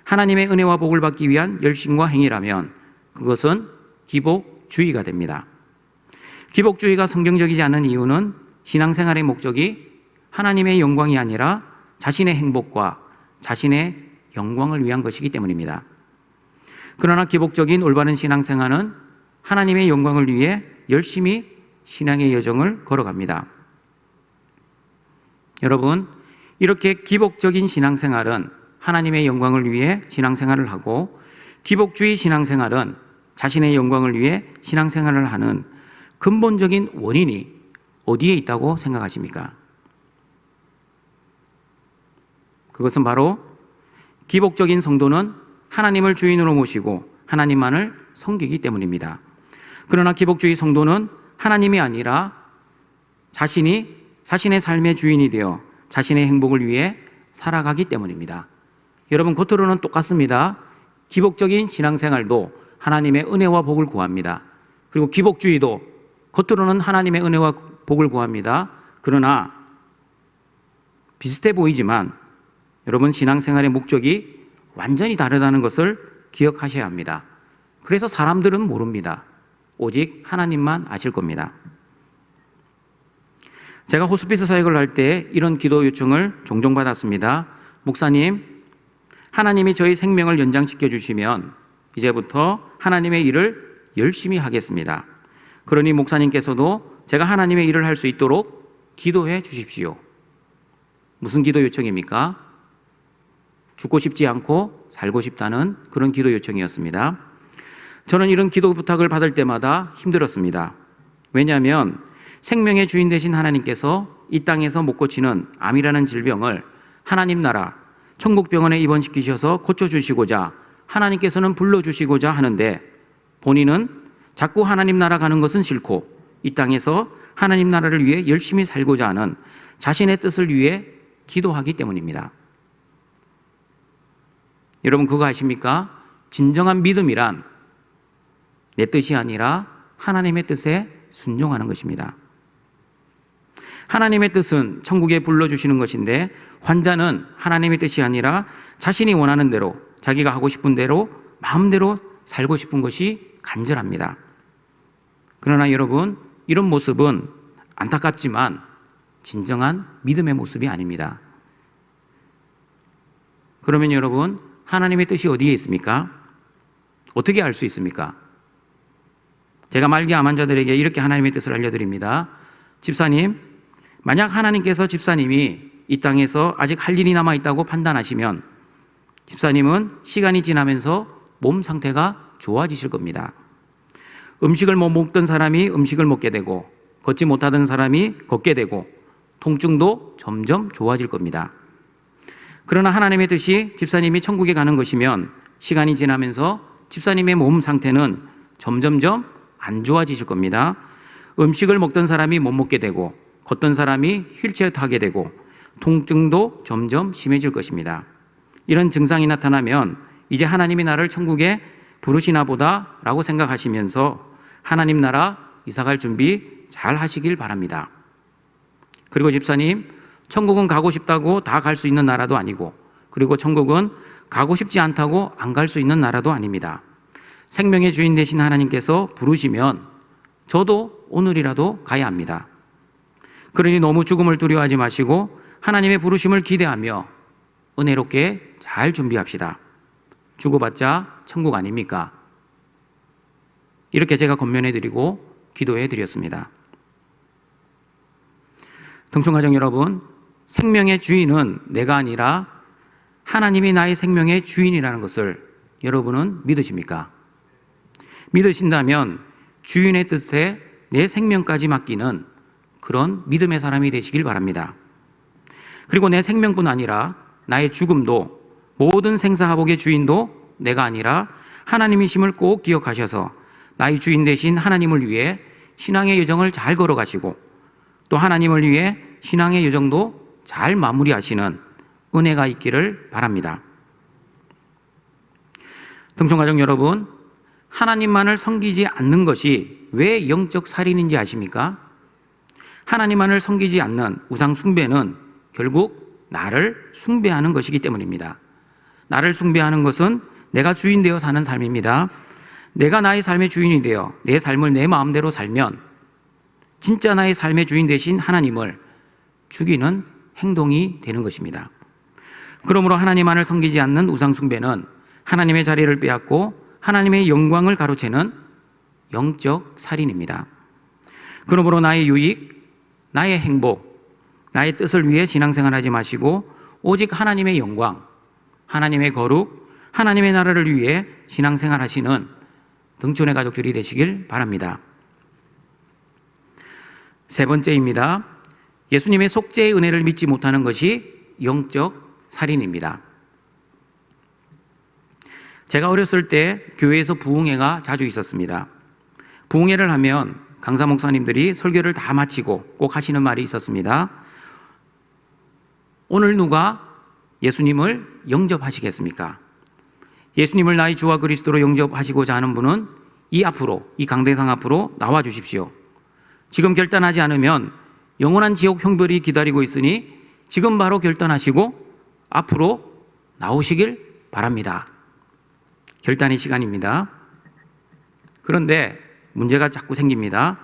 하나님의 은혜와 복을 받기 위한 열심과 행위라면 그것은 기복주의가 됩니다. 기복주의가 성경적이지 않은 이유는 신앙생활의 목적이 하나님의 영광이 아니라 자신의 행복과 자신의 영광을 위한 것이기 때문입니다. 그러나 기복적인 올바른 신앙생활은 하나님의 영광을 위해 열심히 신앙의 여정을 걸어갑니다. 여러분, 이렇게 기복적인 신앙생활은 하나님의 영광을 위해 신앙생활을 하고 기복주의 신앙생활은 자신의 영광을 위해 신앙생활을 하는 근본적인 원인이 어디에 있다고 생각하십니까? 그것은 바로 기복적인 성도는 하나님을 주인으로 모시고 하나님만을 섬기기 때문입니다. 그러나 기복주의 성도는 하나님이 아니라 자신의 삶의 주인이 되어 자신의 행복을 위해 살아가기 때문입니다. 여러분, 겉으로는 똑같습니다. 기복적인 신앙생활도 하나님의 은혜와 복을 구합니다. 그리고 기복주의도 겉으로는 하나님의 은혜와 복을 구합니다. 그러나 비슷해 보이지만 여러분, 신앙생활의 목적이 완전히 다르다는 것을 기억하셔야 합니다. 그래서 사람들은 모릅니다. 오직 하나님만 아실 겁니다. 제가 호스피스 사역을 할 때 이런 기도 요청을 종종 받았습니다. 목사님, 하나님이 저희 생명을 연장시켜 주시면 이제부터 하나님의 일을 열심히 하겠습니다. 그러니 목사님께서도 제가 하나님의 일을 할 수 있도록 기도해 주십시오. 무슨 기도 요청입니까? 죽고 싶지 않고 살고 싶다는 그런 기도 요청이었습니다. 저는 이런 기도 부탁을 받을 때마다 힘들었습니다. 왜냐하면 생명의 주인 되신 하나님께서 이 땅에서 못 고치는 암이라는 질병을 하나님 나라 천국병원에 입원시키셔서 고쳐주시고자 하나님께서는 불러주시고자 하는데 본인은 자꾸 하나님 나라 가는 것은 싫고 이 땅에서 하나님 나라를 위해 열심히 살고자 하는 자신의 뜻을 위해 기도하기 때문입니다. 여러분, 그거 아십니까? 진정한 믿음이란 내 뜻이 아니라 하나님의 뜻에 순종하는 것입니다. 하나님의 뜻은 천국에 불러주시는 것인데 환자는 하나님의 뜻이 아니라 자신이 원하는 대로 자기가 하고 싶은 대로 마음대로 살고 싶은 것이 간절합니다. 그러나 여러분, 이런 모습은 안타깝지만 진정한 믿음의 모습이 아닙니다. 그러면 여러분, 하나님의 뜻이 어디에 있습니까? 어떻게 알 수 있습니까? 제가 말기 암 환자들에게 이렇게 하나님의 뜻을 알려드립니다. 집사님, 만약 하나님께서 집사님이 이 땅에서 아직 할 일이 남아있다고 판단하시면 집사님은 시간이 지나면서 몸 상태가 좋아지실 겁니다. 음식을 못 먹던 사람이 음식을 먹게 되고 걷지 못하던 사람이 걷게 되고 통증도 점점 좋아질 겁니다. 그러나 하나님의 뜻이 집사님이 천국에 가는 것이면 시간이 지나면서 집사님의 몸 상태는 점점점 안 좋아지실 겁니다. 음식을 먹던 사람이 못 먹게 되고 걷던 사람이 휠체어 타게 되고 통증도 점점 심해질 것입니다. 이런 증상이 나타나면 이제 하나님이 나를 천국에 부르시나 보다 라고 생각하시면서 하나님 나라 이사갈 준비 잘 하시길 바랍니다. 그리고 집사님, 천국은 가고 싶다고 다 갈 수 있는 나라도 아니고, 그리고 천국은 가고 싶지 않다고 안 갈 수 있는 나라도 아닙니다. 생명의 주인 되신 하나님께서 부르시면 저도 오늘이라도 가야 합니다. 그러니 너무 죽음을 두려워하지 마시고 하나님의 부르심을 기대하며 은혜롭게 잘 준비합시다. 죽어봤자 천국 아닙니까? 이렇게 제가 권면해드리고 기도해드렸습니다. 동청가정 여러분, 생명의 주인은 내가 아니라 하나님이 나의 생명의 주인이라는 것을 여러분은 믿으십니까? 믿으신다면 주인의 뜻에 내 생명까지 맡기는 그런 믿음의 사람이 되시길 바랍니다. 그리고 내 생명뿐 아니라 나의 죽음도, 모든 생사화복의 주인도 내가 아니라 하나님이심을 꼭 기억하셔서 나의 주인 되신 하나님을 위해 신앙의 여정을 잘 걸어가시고 또 하나님을 위해 신앙의 여정도 잘 마무리하시는 은혜가 있기를 바랍니다. 동청가정 여러분, 하나님만을 섬기지 않는 것이 왜 영적 살인인지 아십니까? 하나님만을 섬기지 않는 우상 숭배는 결국 나를 숭배하는 것이기 때문입니다. 나를 숭배하는 것은 내가 주인 되어 사는 삶입니다. 내가 나의 삶의 주인이 되어 내 삶을 내 마음대로 살면 진짜 나의 삶의 주인 되신 하나님을 죽이는 행동이 되는 것입니다. 그러므로 하나님만을 섬기지 않는 우상 숭배는 하나님의 자리를 빼앗고 하나님의 영광을 가로채는 영적 살인입니다. 그러므로 나의 유익, 나의 행복, 나의 뜻을 위해 신앙생활하지 마시고 오직 하나님의 영광, 하나님의 거룩, 하나님의 나라를 위해 신앙생활하시는 등촌의 가족들이 되시길 바랍니다. 세 번째입니다. 예수님의 속죄의 은혜를 믿지 못하는 것이 영적 살인입니다. 제가 어렸을 때 교회에서 부흥회가 자주 있었습니다. 부흥회를 하면 강사 목사님들이 설교를 다 마치고 꼭 하시는 말이 있었습니다. 오늘 누가 예수님을 영접하시겠습니까? 예수님을 나의 주와 그리스도로 영접하시고자 하는 분은 이 강대상 앞으로 나와 주십시오. 지금 결단하지 않으면 영원한 지옥 형벌이 기다리고 있으니 지금 바로 결단하시고 앞으로 나오시길 바랍니다. 결단의 시간입니다. 그런데 문제가 자꾸 생깁니다.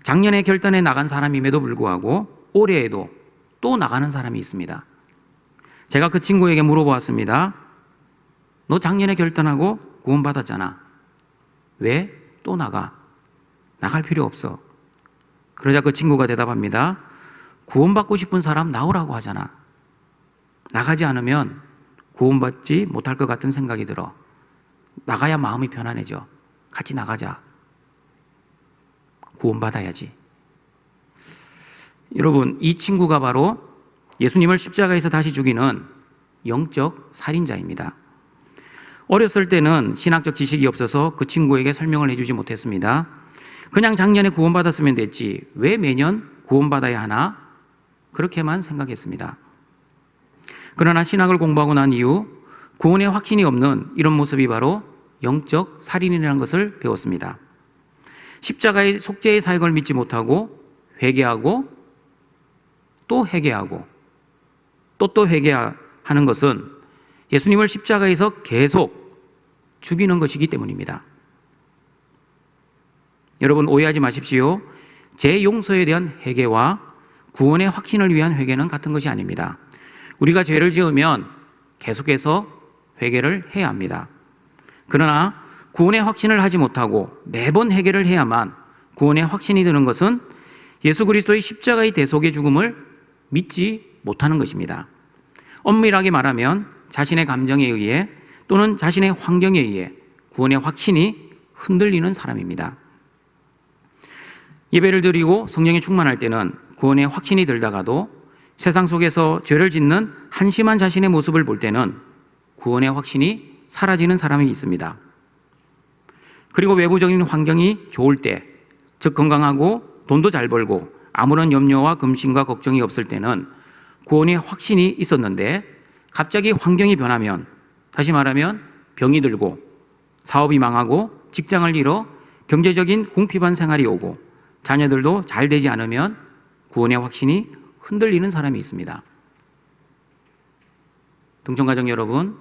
작년에 결단에 나간 사람임에도 불구하고 올해에도 또 나가는 사람이 있습니다. 제가 그 친구에게 물어보았습니다. 너 작년에 결단하고 구원받았잖아. 왜 또 나가? 나갈 필요 없어. 그러자 그 친구가 대답합니다. 구원받고 싶은 사람 나오라고 하잖아. 나가지 않으면 구원받지 못할 것 같은 생각이 들어. 나가야 마음이 편안해져. 같이 나가자. 구원받아야지. 여러분, 이 친구가 바로 예수님을 십자가에서 다시 죽이는 영적 살인자입니다. 어렸을 때는 신학적 지식이 없어서 그 친구에게 설명을 해주지 못했습니다. 그냥 작년에 구원받았으면 됐지 왜 매년 구원받아야 하나? 그렇게만 생각했습니다. 그러나 신학을 공부하고 난 이후 구원의 확신이 없는 이런 모습이 바로 영적 살인이라는 것을 배웠습니다. 십자가의 속죄의 사역을 믿지 못하고 회개하고 또 회개하고 또 회개하는 것은 예수님을 십자가에서 계속 죽이는 것이기 때문입니다. 여러분 오해하지 마십시오. 제 용서에 대한 회개와 구원의 확신을 위한 회개는 같은 것이 아닙니다. 우리가 죄를 지으면 계속해서 회개를 해야 합니다. 그러나 구원의 확신을 하지 못하고 매번 해결을 해야만 구원의 확신이 드는 것은 예수 그리스도의 십자가의 대속의 죽음을 믿지 못하는 것입니다. 엄밀하게 말하면 자신의 감정에 의해 또는 자신의 환경에 의해 구원의 확신이 흔들리는 사람입니다. 예배를 드리고 성령에 충만할 때는 구원의 확신이 들다가도 세상 속에서 죄를 짓는 한심한 자신의 모습을 볼 때는 구원의 확신이 사라지는 사람이 있습니다. 그리고 외부적인 환경이 좋을 때, 즉 건강하고 돈도 잘 벌고 아무런 염려와 금심과 걱정이 없을 때는 구원의 확신이 있었는데 갑자기 환경이 변하면, 다시 말하면 병이 들고 사업이 망하고 직장을 잃어 경제적인 궁핍한 생활이 오고 자녀들도 잘 되지 않으면 구원의 확신이 흔들리는 사람이 있습니다. 동청가족 여러분,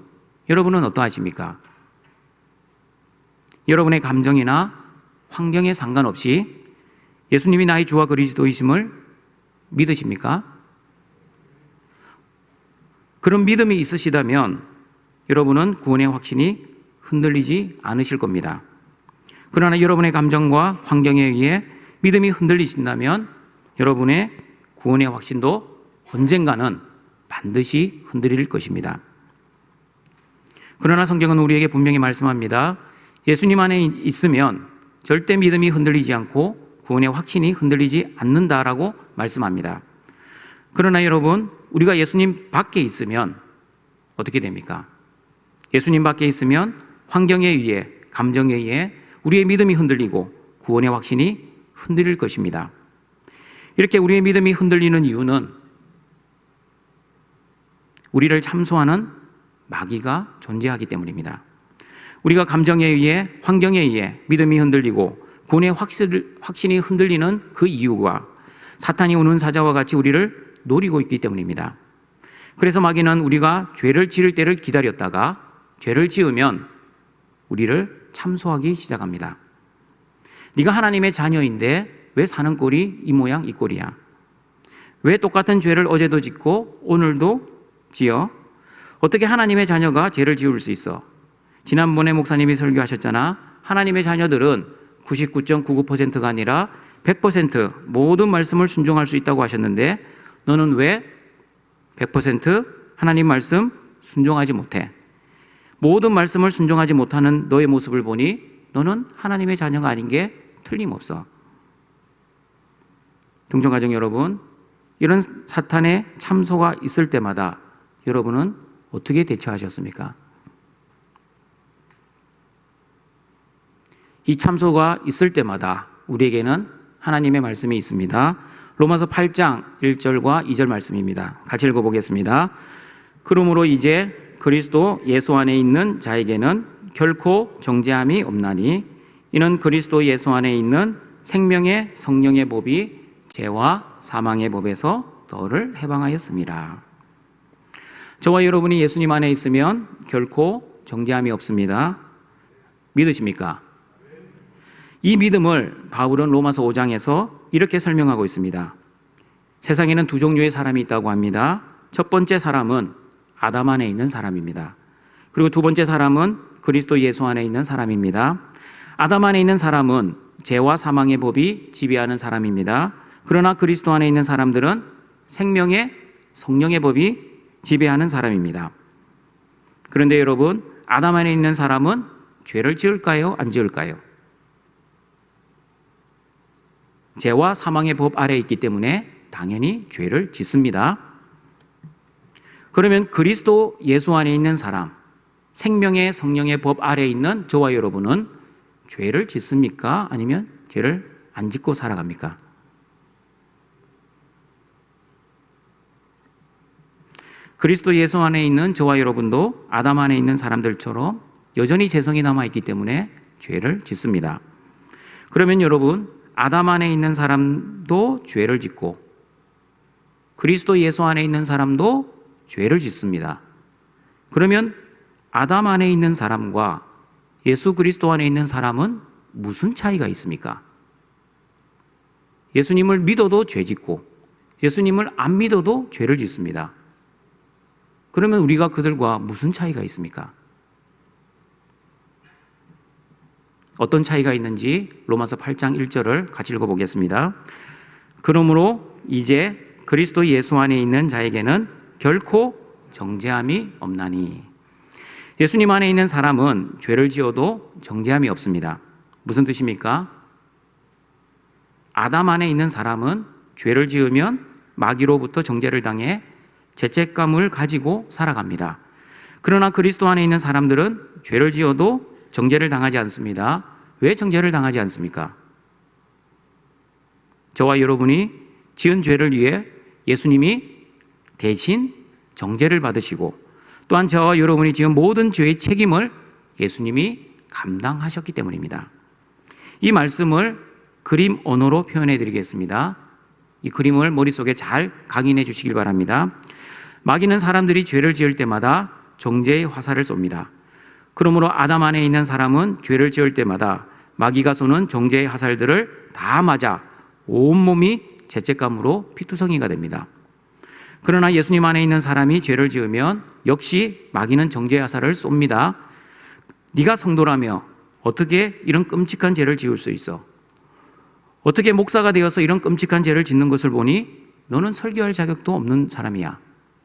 여러분은 어떠하십니까? 여러분의 감정이나 환경에 상관없이 예수님이 나의 주와 그리스도이심을 믿으십니까? 그런 믿음이 있으시다면 여러분은 구원의 확신이 흔들리지 않으실 겁니다. 그러나 여러분의 감정과 환경에 의해 믿음이 흔들리신다면 여러분의 구원의 확신도 언젠가는 반드시 흔들릴 것입니다. 그러나 성경은 우리에게 분명히 말씀합니다. 예수님 안에 있으면 절대 믿음이 흔들리지 않고 구원의 확신이 흔들리지 않는다라고 말씀합니다. 그러나 여러분, 우리가 예수님 밖에 있으면 어떻게 됩니까? 예수님 밖에 있으면 환경에 의해, 감정에 의해 우리의 믿음이 흔들리고 구원의 확신이 흔들릴 것입니다. 이렇게 우리의 믿음이 흔들리는 이유는 우리를 참소하는 마귀가 존재하기 때문입니다. 우리가 감정에 의해, 환경에 의해 믿음이 흔들리고 구원의 확신이 흔들리는 그 이유가 사탄이 우는 사자와 같이 우리를 노리고 있기 때문입니다. 그래서 마귀는 우리가 죄를 지을 때를 기다렸다가 죄를 지으면 우리를 참소하기 시작합니다. 네가 하나님의 자녀인데 왜 사는 꼴이 이 모양 이 꼴이야? 왜 똑같은 죄를 어제도 짓고 오늘도 지어? 어떻게 하나님의 자녀가 죄를 지을 수 있어? 지난번에 목사님이 설교하셨잖아. 하나님의 자녀들은 99.99%가 아니라 100% 모든 말씀을 순종할 수 있다고 하셨는데 너는 왜 100% 하나님 말씀 순종하지 못해? 모든 말씀을 순종하지 못하는 너의 모습을 보니 너는 하나님의 자녀가 아닌 게 틀림없어. 동정가정 여러분, 이런 사탄의 참소가 있을 때마다 여러분은 어떻게 대처하셨습니까? 이 참소가 있을 때마다 우리에게는 하나님의 말씀이 있습니다. 로마서 8장 1절과 2절 말씀입니다. 같이 읽어보겠습니다. 그러므로 이제 그리스도 예수 안에 있는 자에게는 결코 정죄함이 없나니 이는 그리스도 예수 안에 있는 생명의 성령의 법이 죄와 사망의 법에서 너를 해방하였습니다. 저와 여러분이 예수님 안에 있으면 결코 정죄함이 없습니다. 믿으십니까? 이 믿음을 바울은 로마서 5장에서 이렇게 설명하고 있습니다. 세상에는 두 종류의 사람이 있다고 합니다. 첫 번째 사람은 아담 안에 있는 사람입니다. 그리고 두 번째 사람은 그리스도 예수 안에 있는 사람입니다. 아담 안에 있는 사람은 죄와 사망의 법이 지배하는 사람입니다. 그러나 그리스도 안에 있는 사람들은 생명의 성령의 법이 지배하는 사람입니다. 그런데 여러분, 아담 안에 있는 사람은 죄를 지을까요? 안 지을까요? 죄와 사망의 법 아래에 있기 때문에 당연히 죄를 짓습니다. 그러면 그리스도 예수 안에 있는 사람, 생명의 성령의 법 아래에 있는 저와 여러분은 죄를 짓습니까? 아니면 죄를 안 짓고 살아갑니까? 그리스도 예수 안에 있는 저와 여러분도 아담 안에 있는 사람들처럼 여전히 죄성이 남아있기 때문에 죄를 짓습니다. 그러면 여러분, 아담 안에 있는 사람도 죄를 짓고 그리스도 예수 안에 있는 사람도 죄를 짓습니다. 그러면 아담 안에 있는 사람과 예수 그리스도 안에 있는 사람은 무슨 차이가 있습니까? 예수님을 믿어도 죄 짓고 예수님을 안 믿어도 죄를 짓습니다. 그러면 우리가 그들과 무슨 차이가 있습니까? 어떤 차이가 있는지 로마서 8장 1절을 같이 읽어보겠습니다. 그러므로 이제 그리스도 예수 안에 있는 자에게는 결코 정죄함이 없나니. 예수님 안에 있는 사람은 죄를 지어도 정죄함이 없습니다. 무슨 뜻입니까? 아담 안에 있는 사람은 죄를 지으면 마귀로부터 정죄를 당해 죄책감을 가지고 살아갑니다. 그러나 그리스도 안에 있는 사람들은 죄를 지어도 정죄를 당하지 않습니다. 왜 정죄를 당하지 않습니까? 저와 여러분이 지은 죄를 위해 예수님이 대신 정죄를 받으시고, 또한 저와 여러분이 지은 모든 죄의 책임을 예수님이 감당하셨기 때문입니다. 이 말씀을 그림 언어로 표현해 드리겠습니다. 이 그림을 머릿속에 잘 각인해 주시길 바랍니다. 마귀는 사람들이 죄를 지을 때마다 정죄의 화살을 쏩니다. 그러므로 아담 안에 있는 사람은 죄를 지을 때마다 마귀가 쏘는 정죄의 화살들을 다 맞아 온몸이 죄책감으로 피투성이가 됩니다. 그러나 예수님 안에 있는 사람이 죄를 지으면 역시 마귀는 정죄의 화살을 쏩니다. 네가 성도라며 어떻게 이런 끔찍한 죄를 지을 수 있어? 어떻게 목사가 되어서 이런 끔찍한 죄를 짓는 것을 보니 너는 설교할 자격도 없는 사람이야.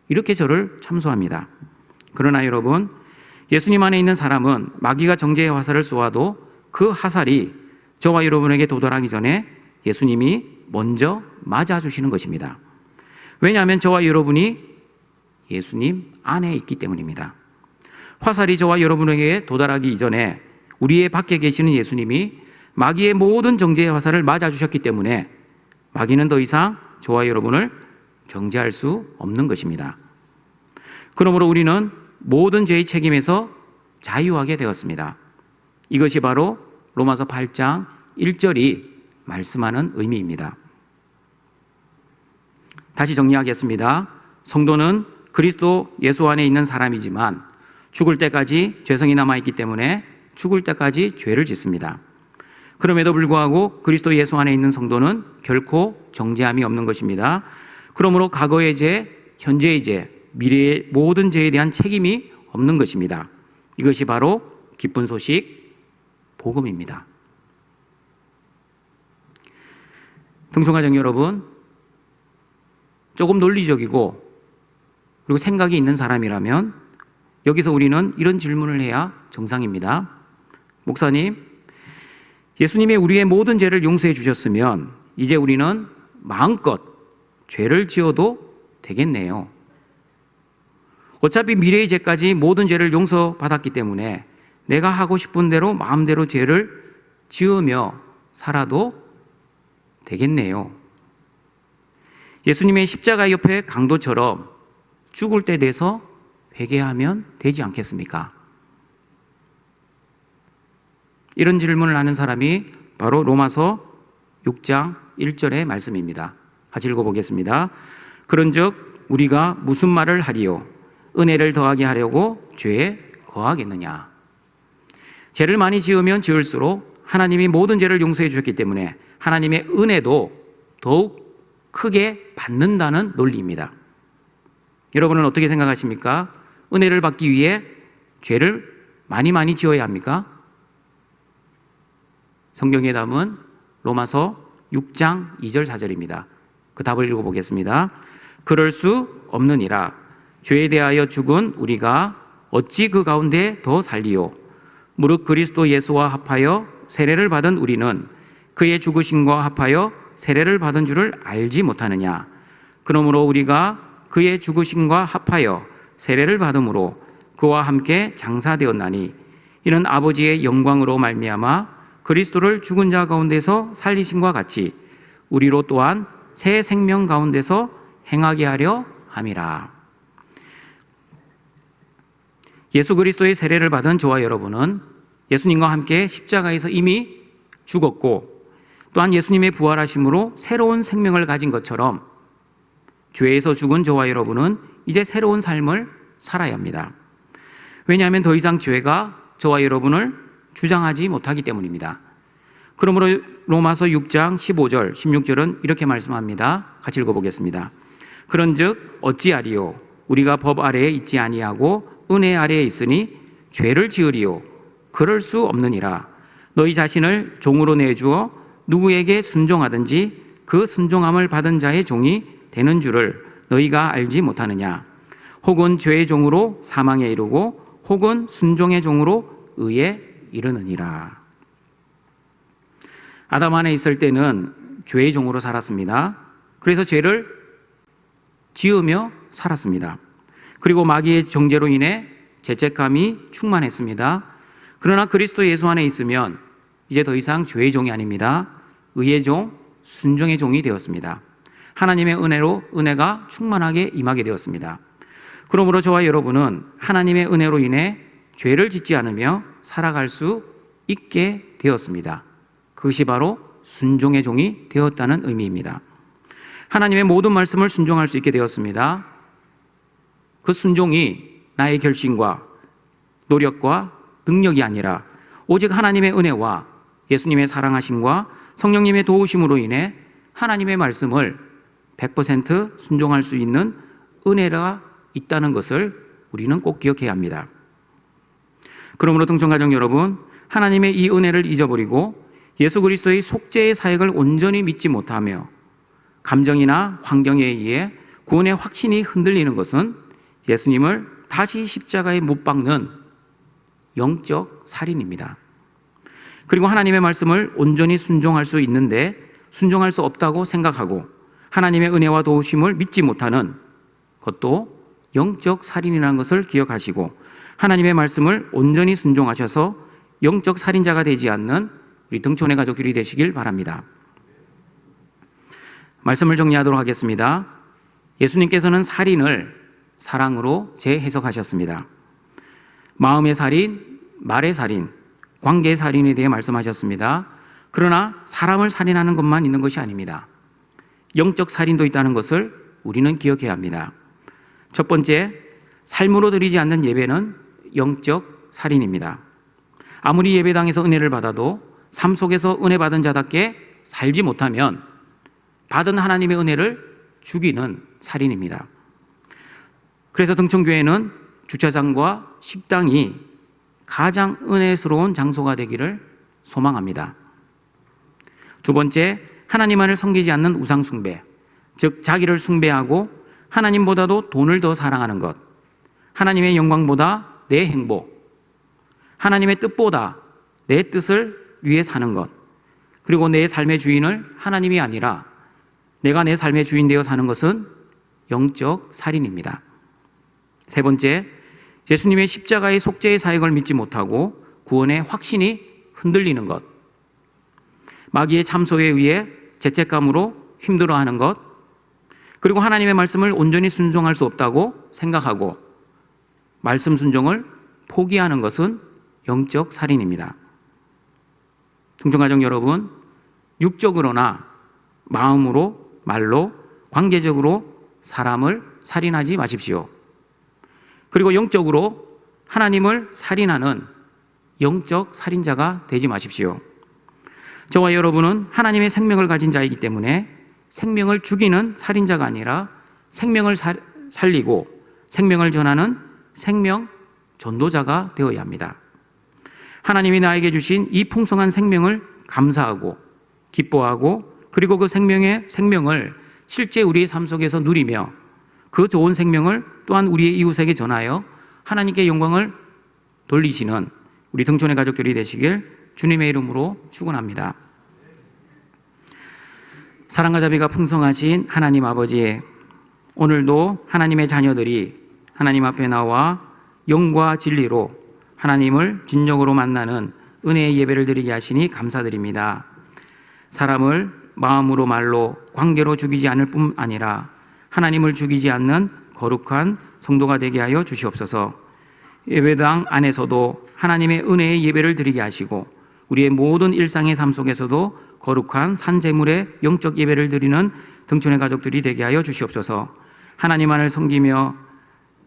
이렇게 저를 참소합니다. 그러나 여러분, 예수님 안에 있는 사람은 마귀가 정죄의 화살을 쏘아도 그 화살이 저와 여러분에게 도달하기 전에 예수님이 먼저 맞아주시는 것입니다. 왜냐하면 저와 여러분이 예수님 안에 있기 때문입니다. 화살이 저와 여러분에게 도달하기 이전에 우리의 밖에 계시는 예수님이 마귀의 모든 정죄의 화살을 맞아주셨기 때문에 마귀는 더 이상 저와 여러분을 정죄할 수 없는 것입니다. 그러므로 우리는 모든 죄의 책임에서 자유하게 되었습니다. 이것이 바로 로마서 8장 1절이 말씀하는 의미입니다. 다시 정리하겠습니다. 성도는 그리스도 예수 안에 있는 사람이지만 죽을 때까지 죄성이 남아있기 때문에 죽을 때까지 죄를 짓습니다. 그럼에도 불구하고 그리스도 예수 안에 있는 성도는 결코 정죄함이 없는 것입니다. 그러므로 과거의 죄, 현재의 죄, 미래의 모든 죄에 대한 책임이 없는 것입니다. 이것이 바로 기쁜 소식, 복음입니다. 등송가정 여러분, 조금 논리적이고 그리고 생각이 있는 사람이라면 여기서 우리는 이런 질문을 해야 정상입니다. 목사님, 예수님이 우리의 모든 죄를 용서해 주셨으면 이제 우리는 마음껏 죄를 지어도 되겠네요. 어차피 미래의 죄까지 모든 죄를 용서받았기 때문에 내가 하고 싶은 대로 마음대로 죄를 지으며 살아도 되겠네요. 예수님의 십자가 옆에 강도처럼 죽을 때 돼서 회개하면 되지 않겠습니까? 이런 질문을 하는 사람이 바로 로마서 6장 1절의 말씀입니다. 같이 읽어보겠습니다. 그런즉 우리가 무슨 말을 하리요? 은혜를 더하게 하려고 죄에 거하겠느냐? 죄를 많이 지으면 지을수록 하나님이 모든 죄를 용서해 주셨기 때문에 하나님의 은혜도 더욱 크게 받는다는 논리입니다. 여러분은 어떻게 생각하십니까? 은혜를 받기 위해 죄를 많이 지어야 합니까? 성경의 답은 로마서 6장 2절 4절입니다. 그 답을 읽어보겠습니다. 그럴 수 없느니라. 죄에 대하여 죽은 우리가 어찌 그 가운데 더 살리요? 무릇 그리스도 예수와 합하여 세례를 받은 우리는 그의 죽으심과 합하여 세례를 받은 줄을 알지 못하느냐? 그러므로 우리가 그의 죽으심과 합하여 세례를 받음으로 그와 함께 장사되었나니 이는 아버지의 영광으로 말미암아 그리스도를 죽은 자 가운데서 살리심과 같이 우리로 또한 새 생명 가운데서 행하게 하려 함이라. 예수 그리스도의 세례를 받은 저와 여러분은 예수님과 함께 십자가에서 이미 죽었고 또한 예수님의 부활하심으로 새로운 생명을 가진 것처럼 죄에서 죽은 저와 여러분은 이제 새로운 삶을 살아야 합니다. 왜냐하면 더 이상 죄가 저와 여러분을 주장하지 못하기 때문입니다. 그러므로 로마서 6장 15절, 16절은 이렇게 말씀합니다. 같이 읽어보겠습니다. 그런즉 어찌하리요? 우리가 법 아래에 있지 아니하고 은혜 아래에 있으니 죄를 지으리요? 그럴 수 없느니라. 너희 자신을 종으로 내주어 누구에게 순종하든지 그 순종함을 받은 자의 종이 되는 줄을 너희가 알지 못하느냐? 혹은 죄의 종으로 사망에 이르고 혹은 순종의 종으로 의에 이르느니라. 아담 안에 있을 때는 죄의 종으로 살았습니다. 그래서 죄를 지으며 살았습니다. 그리고 마귀의 정죄로 인해 죄책감이 충만했습니다. 그러나 그리스도 예수 안에 있으면 이제 더 이상 죄의 종이 아닙니다. 의의 종, 순종의 종이 되었습니다. 하나님의 은혜로 은혜가 충만하게 임하게 되었습니다. 그러므로 저와 여러분은 하나님의 은혜로 인해 죄를 짓지 않으며 살아갈 수 있게 되었습니다. 그것이 바로 순종의 종이 되었다는 의미입니다. 하나님의 모든 말씀을 순종할 수 있게 되었습니다. 그 순종이 나의 결심과 노력과 능력이 아니라 오직 하나님의 은혜와 예수님의 사랑하심과 성령님의 도우심으로 인해 하나님의 말씀을 100% 순종할 수 있는 은혜가 있다는 것을 우리는 꼭 기억해야 합니다. 그러므로 동청가족 여러분, 하나님의 이 은혜를 잊어버리고 예수 그리스도의 속죄의 사역을 온전히 믿지 못하며 감정이나 환경에 의해 구원의 확신이 흔들리는 것은 예수님을 다시 십자가에 못 박는 영적 살인입니다. 그리고 하나님의 말씀을 온전히 순종할 수 있는데 순종할 수 없다고 생각하고 하나님의 은혜와 도우심을 믿지 못하는 것도 영적 살인이라는 것을 기억하시고 하나님의 말씀을 온전히 순종하셔서 영적 살인자가 되지 않는 우리 등촌의 가족들이 되시길 바랍니다. 말씀을 정리하도록 하겠습니다. 예수님께서는 살인을 사랑으로 재해석하셨습니다. 마음의 살인, 말의 살인, 관계의 살인에 대해 말씀하셨습니다. 그러나 사람을 살인하는 것만 있는 것이 아닙니다. 영적 살인도 있다는 것을 우리는 기억해야 합니다. 첫 번째, 삶으로 드리지 않는 예배는 영적 살인입니다. 아무리 예배당에서 은혜를 받아도 삶 속에서 은혜 받은 자답게 살지 못하면 받은 하나님의 은혜를 죽이는 살인입니다. 그래서 등촌교회는 주차장과 식당이 가장 은혜스러운 장소가 되기를 소망합니다. 두 번째, 하나님만을 섬기지 않는 우상 숭배, 즉 자기를 숭배하고 하나님보다도 돈을 더 사랑하는 것, 하나님의 영광보다 내 행복, 하나님의 뜻보다 내 뜻을 위해 사는 것, 그리고 내 삶의 주인을 하나님이 아니라 내가 내 삶의 주인 되어 사는 것은 영적 살인입니다. 세 번째, 예수님의 십자가의 속죄의 사역을 믿지 못하고 구원의 확신이 흔들리는 것, 마귀의 참소에 의해 죄책감으로 힘들어하는 것, 그리고 하나님의 말씀을 온전히 순종할 수 없다고 생각하고 말씀 순종을 포기하는 것은 영적 살인입니다. 등촌가족 여러분, 육적으로나 마음으로, 말로, 관계적으로 사람을 살인하지 마십시오. 그리고 영적으로 하나님을 살인하는 영적 살인자가 되지 마십시오. 저와 여러분은 하나님의 생명을 가진 자이기 때문에 생명을 죽이는 살인자가 아니라 생명을 살리고 생명을 전하는 생명 전도자가 되어야 합니다. 하나님이 나에게 주신 이 풍성한 생명을 감사하고 기뻐하고 그리고 그 생명을 실제 우리의 삶 속에서 누리며 그 좋은 생명을 또한 우리의 이웃에게 전하여 하나님께 영광을 돌리시는 우리 등촌의 가족들이 되시길 주님의 이름으로 축원합니다. 사랑과 자비가 풍성하신 하나님 아버지, 오늘도 하나님의 자녀들이 하나님 앞에 나와 영과 진리로 하나님을 진정으로 만나는 은혜의 예배를 드리게 하시니 감사드립니다. 사람을 마음으로 말로 관계로 죽이지 않을 뿐 아니라 하나님을 죽이지 않는 거룩한 성도가 되게 하여 주시옵소서. 예배당 안에서도 하나님의 은혜의 예배를 드리게 하시고 우리의 모든 일상의 삶 속에서도 거룩한 산제물의 영적 예배를 드리는 등촌의 가족들이 되게 하여 주시옵소서. 하나님만을 섬기며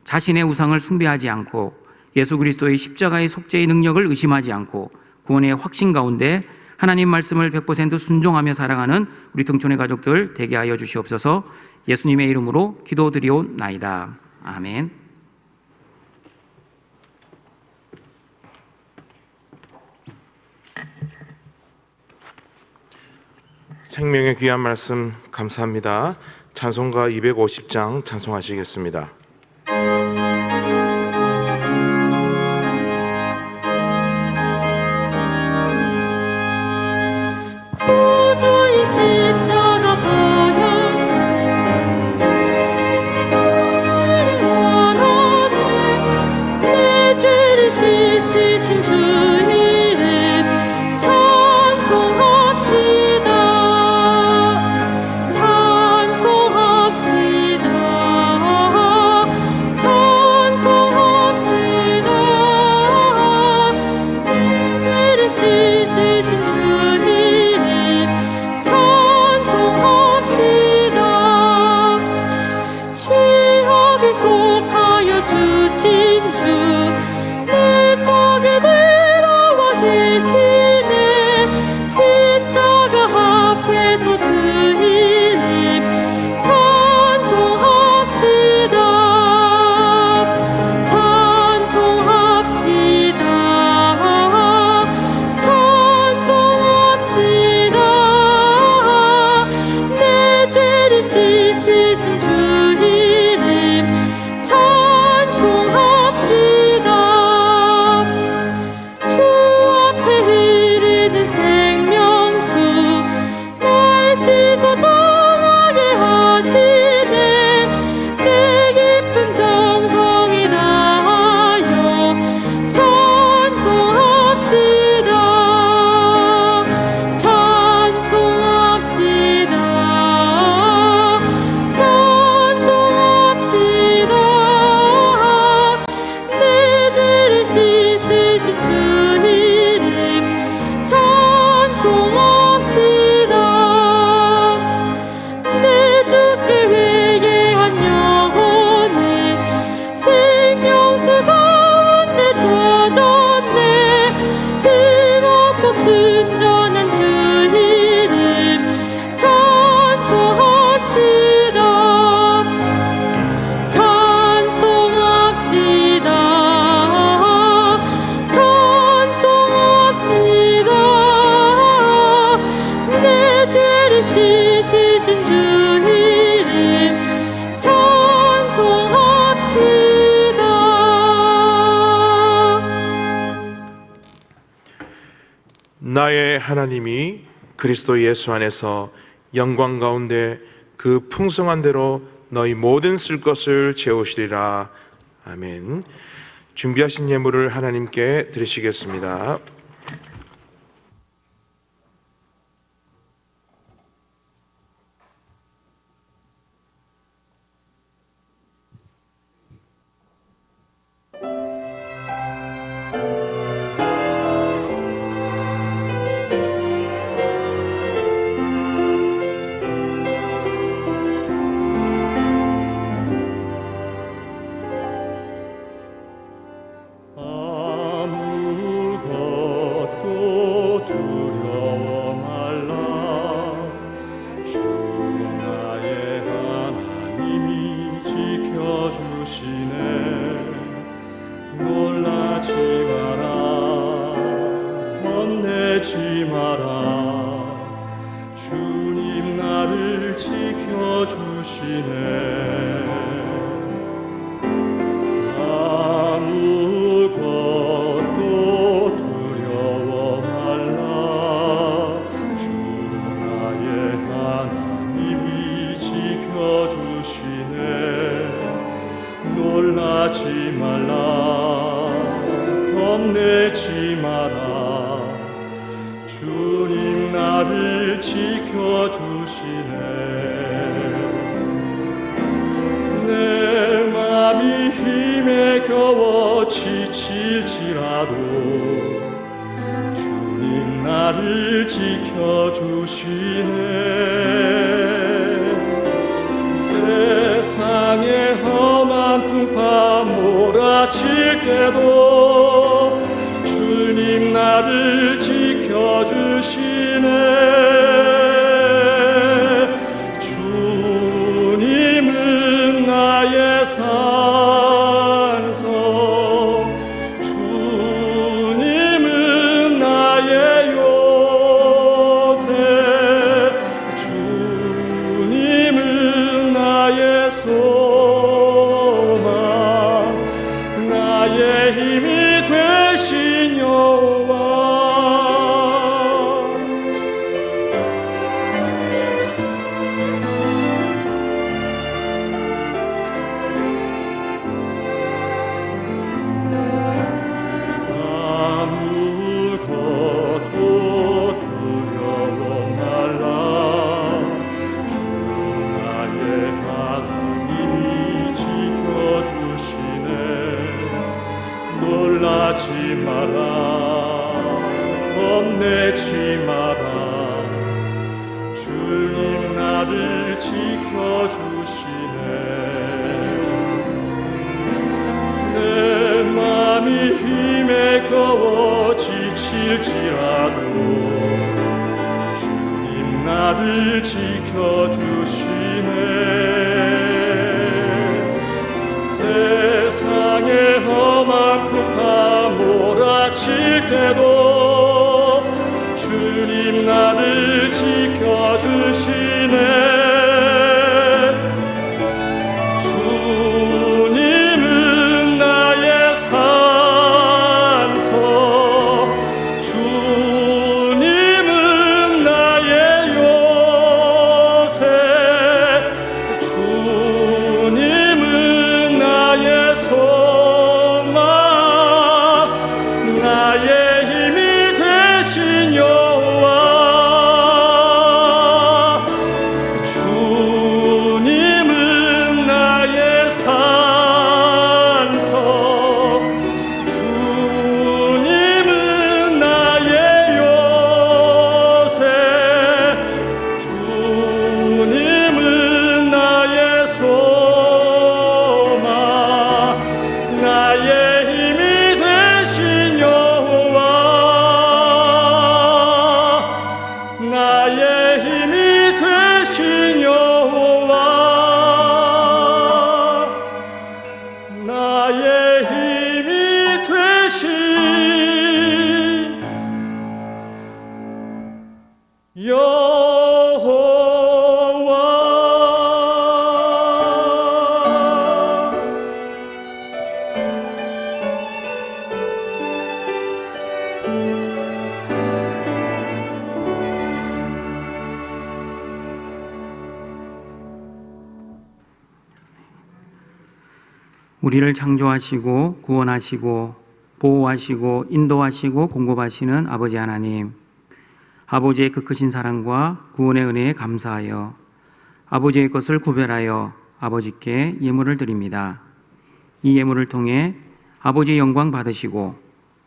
자신의 우상을 숭배하지 않고 예수 그리스도의 십자가의 속죄의 능력을 의심하지 않고 구원의 확신 가운데 하나님 말씀을 100% 순종하며 살아가는 우리 등촌의 가족들 되게 하여 주시옵소서. 예수님의 이름으로 기도드리옵나이다. 아멘. 생명의 귀한 말씀 감사합니다. 찬송가 250장 찬송하시겠습니다. 구주의 십자가 보혈 원하네 내 죄를 씻으신 주 이름 찬송합시다 찬송합시다 찬송합시다 내 죄를 씻으신 주 이름 찬송합시다 죄악에 속하여 주신 주 내 속에 들어와 계시네 십자가 앞에서 주 이름 찬송합시다 찬송합시다 찬송합시다 내 죄를 씻으신 주 이름 찬송합시다 주 앞에 흐르는 생명수 날 씻어 정하게 하시네 내 기쁜 정성이 다하여 찬송합시다 찬송합시다 찬송합시다 내 죄를 씻으신 주 이름 찬송합시다 내 주께 회개한 영혼은 생명수 가운데 젖었네 힘없고 순전한 주 이름 찬송합시다 찬송합시다 찬송합시다 내 죄를 씻으신 주 이름 찬송합시다 나의 하나님이 그리스도 예수 안에서 영광 가운데 그 풍성한 대로 너희 모든 쓸 것을 채우시리라. 아멘. 준비하신 예물을 하나님께 드리시겠습니다. 아무것도 두려워 말라 주 나의 하나님이 지켜주시네 놀라지 마라 겁내지 마라 주님 나를 지켜주시네 아무것도 두려워 말라 주 나의 하나님이 지켜주시네 놀라지 말라 겁내지 마라 주님 나를 지켜주시네 내 맘이 힘에 겨워 지칠지라도 주님 나를 지켜주시네 세상의 험한 풍파 몰아칠 때도 주님 나를 지켜주시네 주님은 나의 산성 주님은 나의 요새 나를 지켜주시네. 내 맘이 힘에 겨워 지칠지라도 주님 나를 지켜주시네. 세상의 험한 풍파 몰아칠 때도 주님 나를 지켜주시네. 주님은 나의 산소, 주님은 나의 요새, 주님은 나의 소망, 나의 힘이 되신 여호와. 주님은 나의 산소, 주님은 나의 요새, 주님은 나의 소망, 나의 힘이 되신 여호와. 나의 힘이 되신 여호와. 나의 힘이 되신 여호와. 우리를 창조하시고 구원하시고 보호하시고 인도하시고 공급하시는 아버지 하나님, 아버지의 그 크신 사랑과 구원의 은혜에 감사하여 아버지의 것을 구별하여 아버지께 예물을 드립니다. 이 예물을 통해 아버지의 영광 받으시고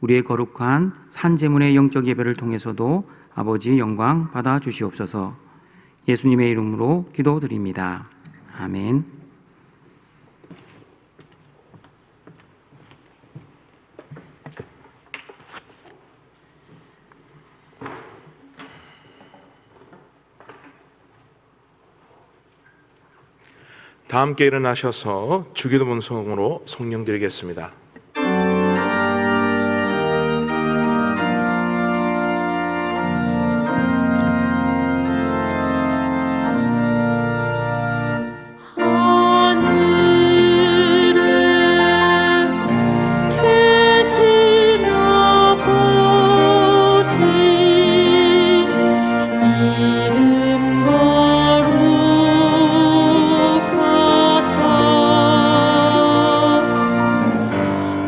우리의 거룩한 산제문의 영적 예배를 통해서도 아버지의 영광 받아 주시옵소서. 예수님의 이름으로 기도드립니다. 아멘. 다 함께 일어나셔서 주기도 문성으로 성령 드리겠습니다. 하늘에 계신 아버지 이름 거룩하사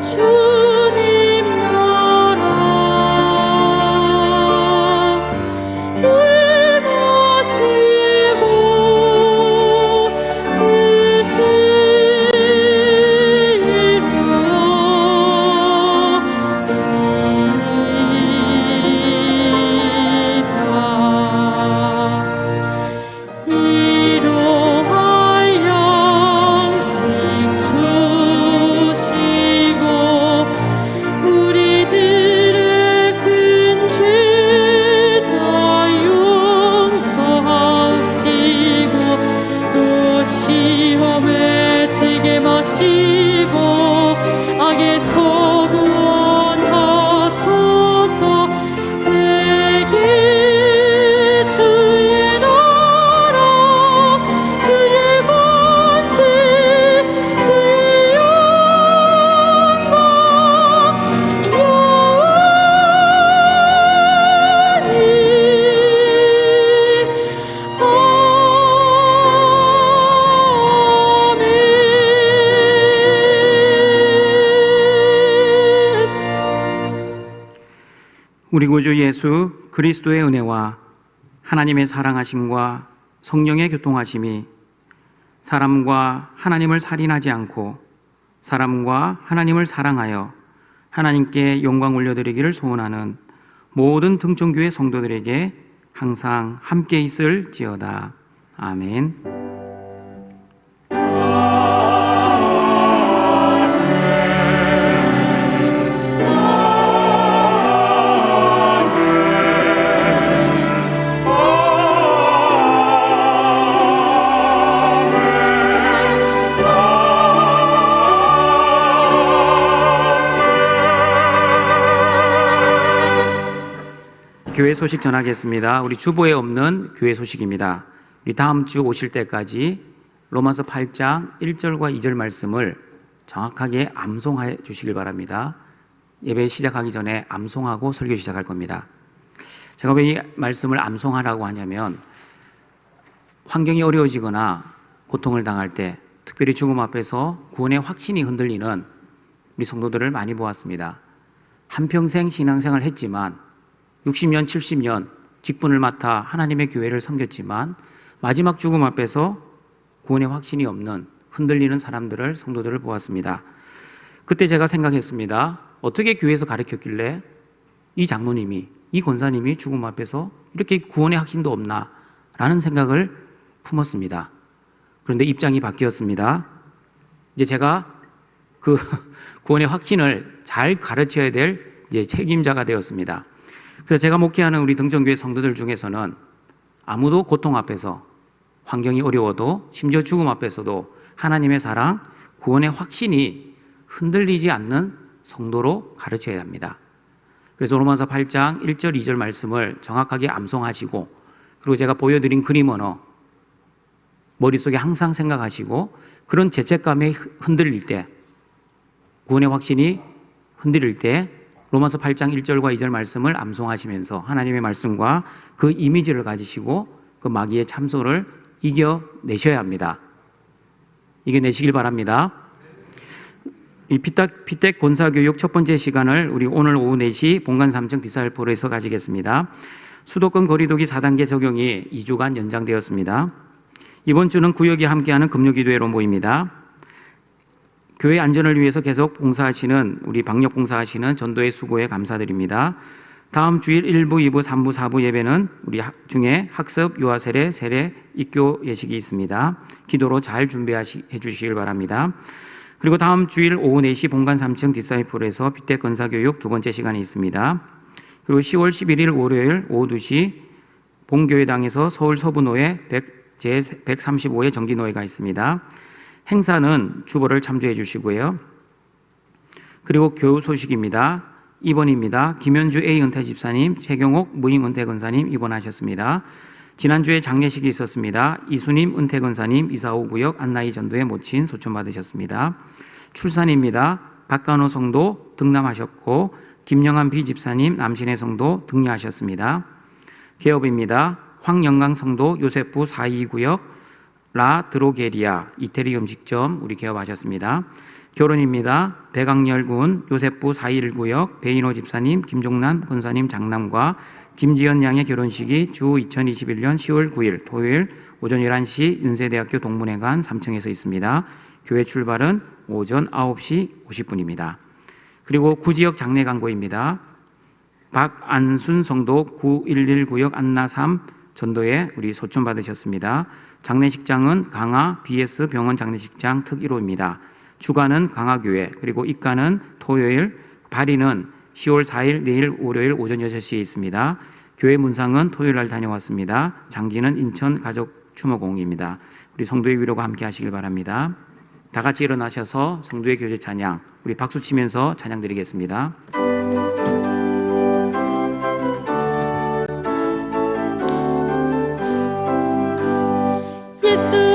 주님 나라 임하시고 뜻이 이루어지이다. 이러한 양식 주시고 우리들의 큰 죄 다 용서하시고 또 시험에 들게 마시고 악에서 구원하소서. 대개 주의 나라 주의 권세 주의 영광 영원히 우리 구주 예수 그리스도의 은혜와 하나님의 사랑하심과 성령의 교통하심이 사람과 하나님을 살인하지 않고 사람과 하나님을 사랑하여 하나님께 영광 올려드리기를 소원하는 모든 등촌교회 성도들에게 항상 함께 있을지어다. 아멘. 교회 소식 전하겠습니다. 우리 주보에 없는 교회 소식입니다. 우리 다음 주 오실 때까지 로마서 8장 1절과 2절 말씀을 정확하게 암송해 주시길 바랍니다. 예배 시작하기 전에 암송하고 설교 시작할 겁니다. 제가 왜 이 말씀을 암송하라고 하냐면 환경이 어려워지거나 고통을 당할 때, 특별히 죽음 앞에서 구원의 확신이 흔들리는 우리 성도들을 많이 보았습니다. 한평생 신앙생활을 했지만 60년, 70년 직분을 맡아 하나님의 교회를 섬겼지만 마지막 죽음 앞에서 구원의 확신이 없는 흔들리는 사람들을, 성도들을 보았습니다. 그때 제가 생각했습니다. 어떻게 교회에서 가르쳤길래 이 장로님이, 이 권사님이 죽음 앞에서 이렇게 구원의 확신도 없나 라는 생각을 품었습니다. 그런데 입장이 바뀌었습니다. 이제 제가 그 구원의 확신을 잘 가르쳐야 될 이제 책임자가 되었습니다. 그래서 제가 목회하는 우리 등정교회 성도들 중에서는 아무도 고통 앞에서, 환경이 어려워도, 심지어 죽음 앞에서도 하나님의 사랑, 구원의 확신이 흔들리지 않는 성도로 가르쳐야 합니다. 그래서 로마서 8장 1절 2절 말씀을 정확하게 암송하시고, 그리고 제가 보여드린 그림 언어 머릿속에 항상 생각하시고, 그런 죄책감에 흔들릴 때, 구원의 확신이 흔들릴 때 로마서 8장 1절과 2절 말씀을 암송하시면서 하나님의 말씀과 그 이미지를 가지시고 그 마귀의 참소를 이겨내셔야 합니다. 이겨내시길 바랍니다. 이 피택 권사교육 첫 번째 시간을 우리 오늘 오후 4시 본관 3층 디사일포로에서 가지겠습니다. 수도권 거리두기 4단계 적용이 2주간 연장되었습니다. 이번 주는 구역이 함께하는 금요기도회로 모입니다. 교회 안전을 위해서 계속 봉사하시는, 우리 방역 봉사하시는 전도의 수고에 감사드립니다. 다음 주일 1부, 2부, 3부, 4부 예배는 우리 중에 학습, 유아세례, 세례, 입교 예식이 있습니다. 기도로 잘 준비해 주시길 바랍니다. 그리고 다음 주일 오후 4시 본관 3층 디사이플에서 피택 건사교육 두 번째 시간이 있습니다. 그리고 10월 11일 월요일 오후 2시 본교회당에서 서울 서부노회 제135회 정기노회가 있습니다. 행사는 주보를 참조해 주시고요. 그리고 교우 소식입니다. 입원입니다. 김현주 A 은퇴 집사님, 최경옥 무임 은퇴 권사님 입원하셨습니다. 지난주에 장례식이 있었습니다. 이수님 은퇴 권사님 이사오 구역 안나이 전도에 모친 소천 받으셨습니다. 출산입니다. 박간호 성도 등남하셨고 김영한 B 집사님 남신의 성도 등려하셨습니다. 개업입니다. 황영강 성도 요세프 4.2구역 라 드로게리아 이태리 음식점 우리 개업하셨습니다. 결혼입니다. 백악열군 요세프 4.1구역 배인호 집사님, 김종남 권사님 장남과 김지연 양의 결혼식이 주 2021년 10월 9일 토요일 오전 11시 연세대학교 동문회관 3층에서 있습니다. 교회 출발은 오전 9시 50분입니다. 그리고 구지역 장례 광고입니다. 박안순 성도 911구역 안나 3 전도에 우리 소천 받으셨습니다. 장례식장은 강화 BS 병원 장례식장 특 1호입니다. 주간은 강화교회, 그리고 입가는 토요일, 발인은 10월 4일 내일 월요일 오전 6시에 있습니다. 교회 문상은 토요일 날 다녀왔습니다. 장지는 인천 가족 추모공입니다. 우리 성도의 위로가 함께 하시길 바랍니다. 다 같이 일어나셔서 성도의 교제 찬양, 우리 박수 치면서 찬양 드리겠습니다. 예수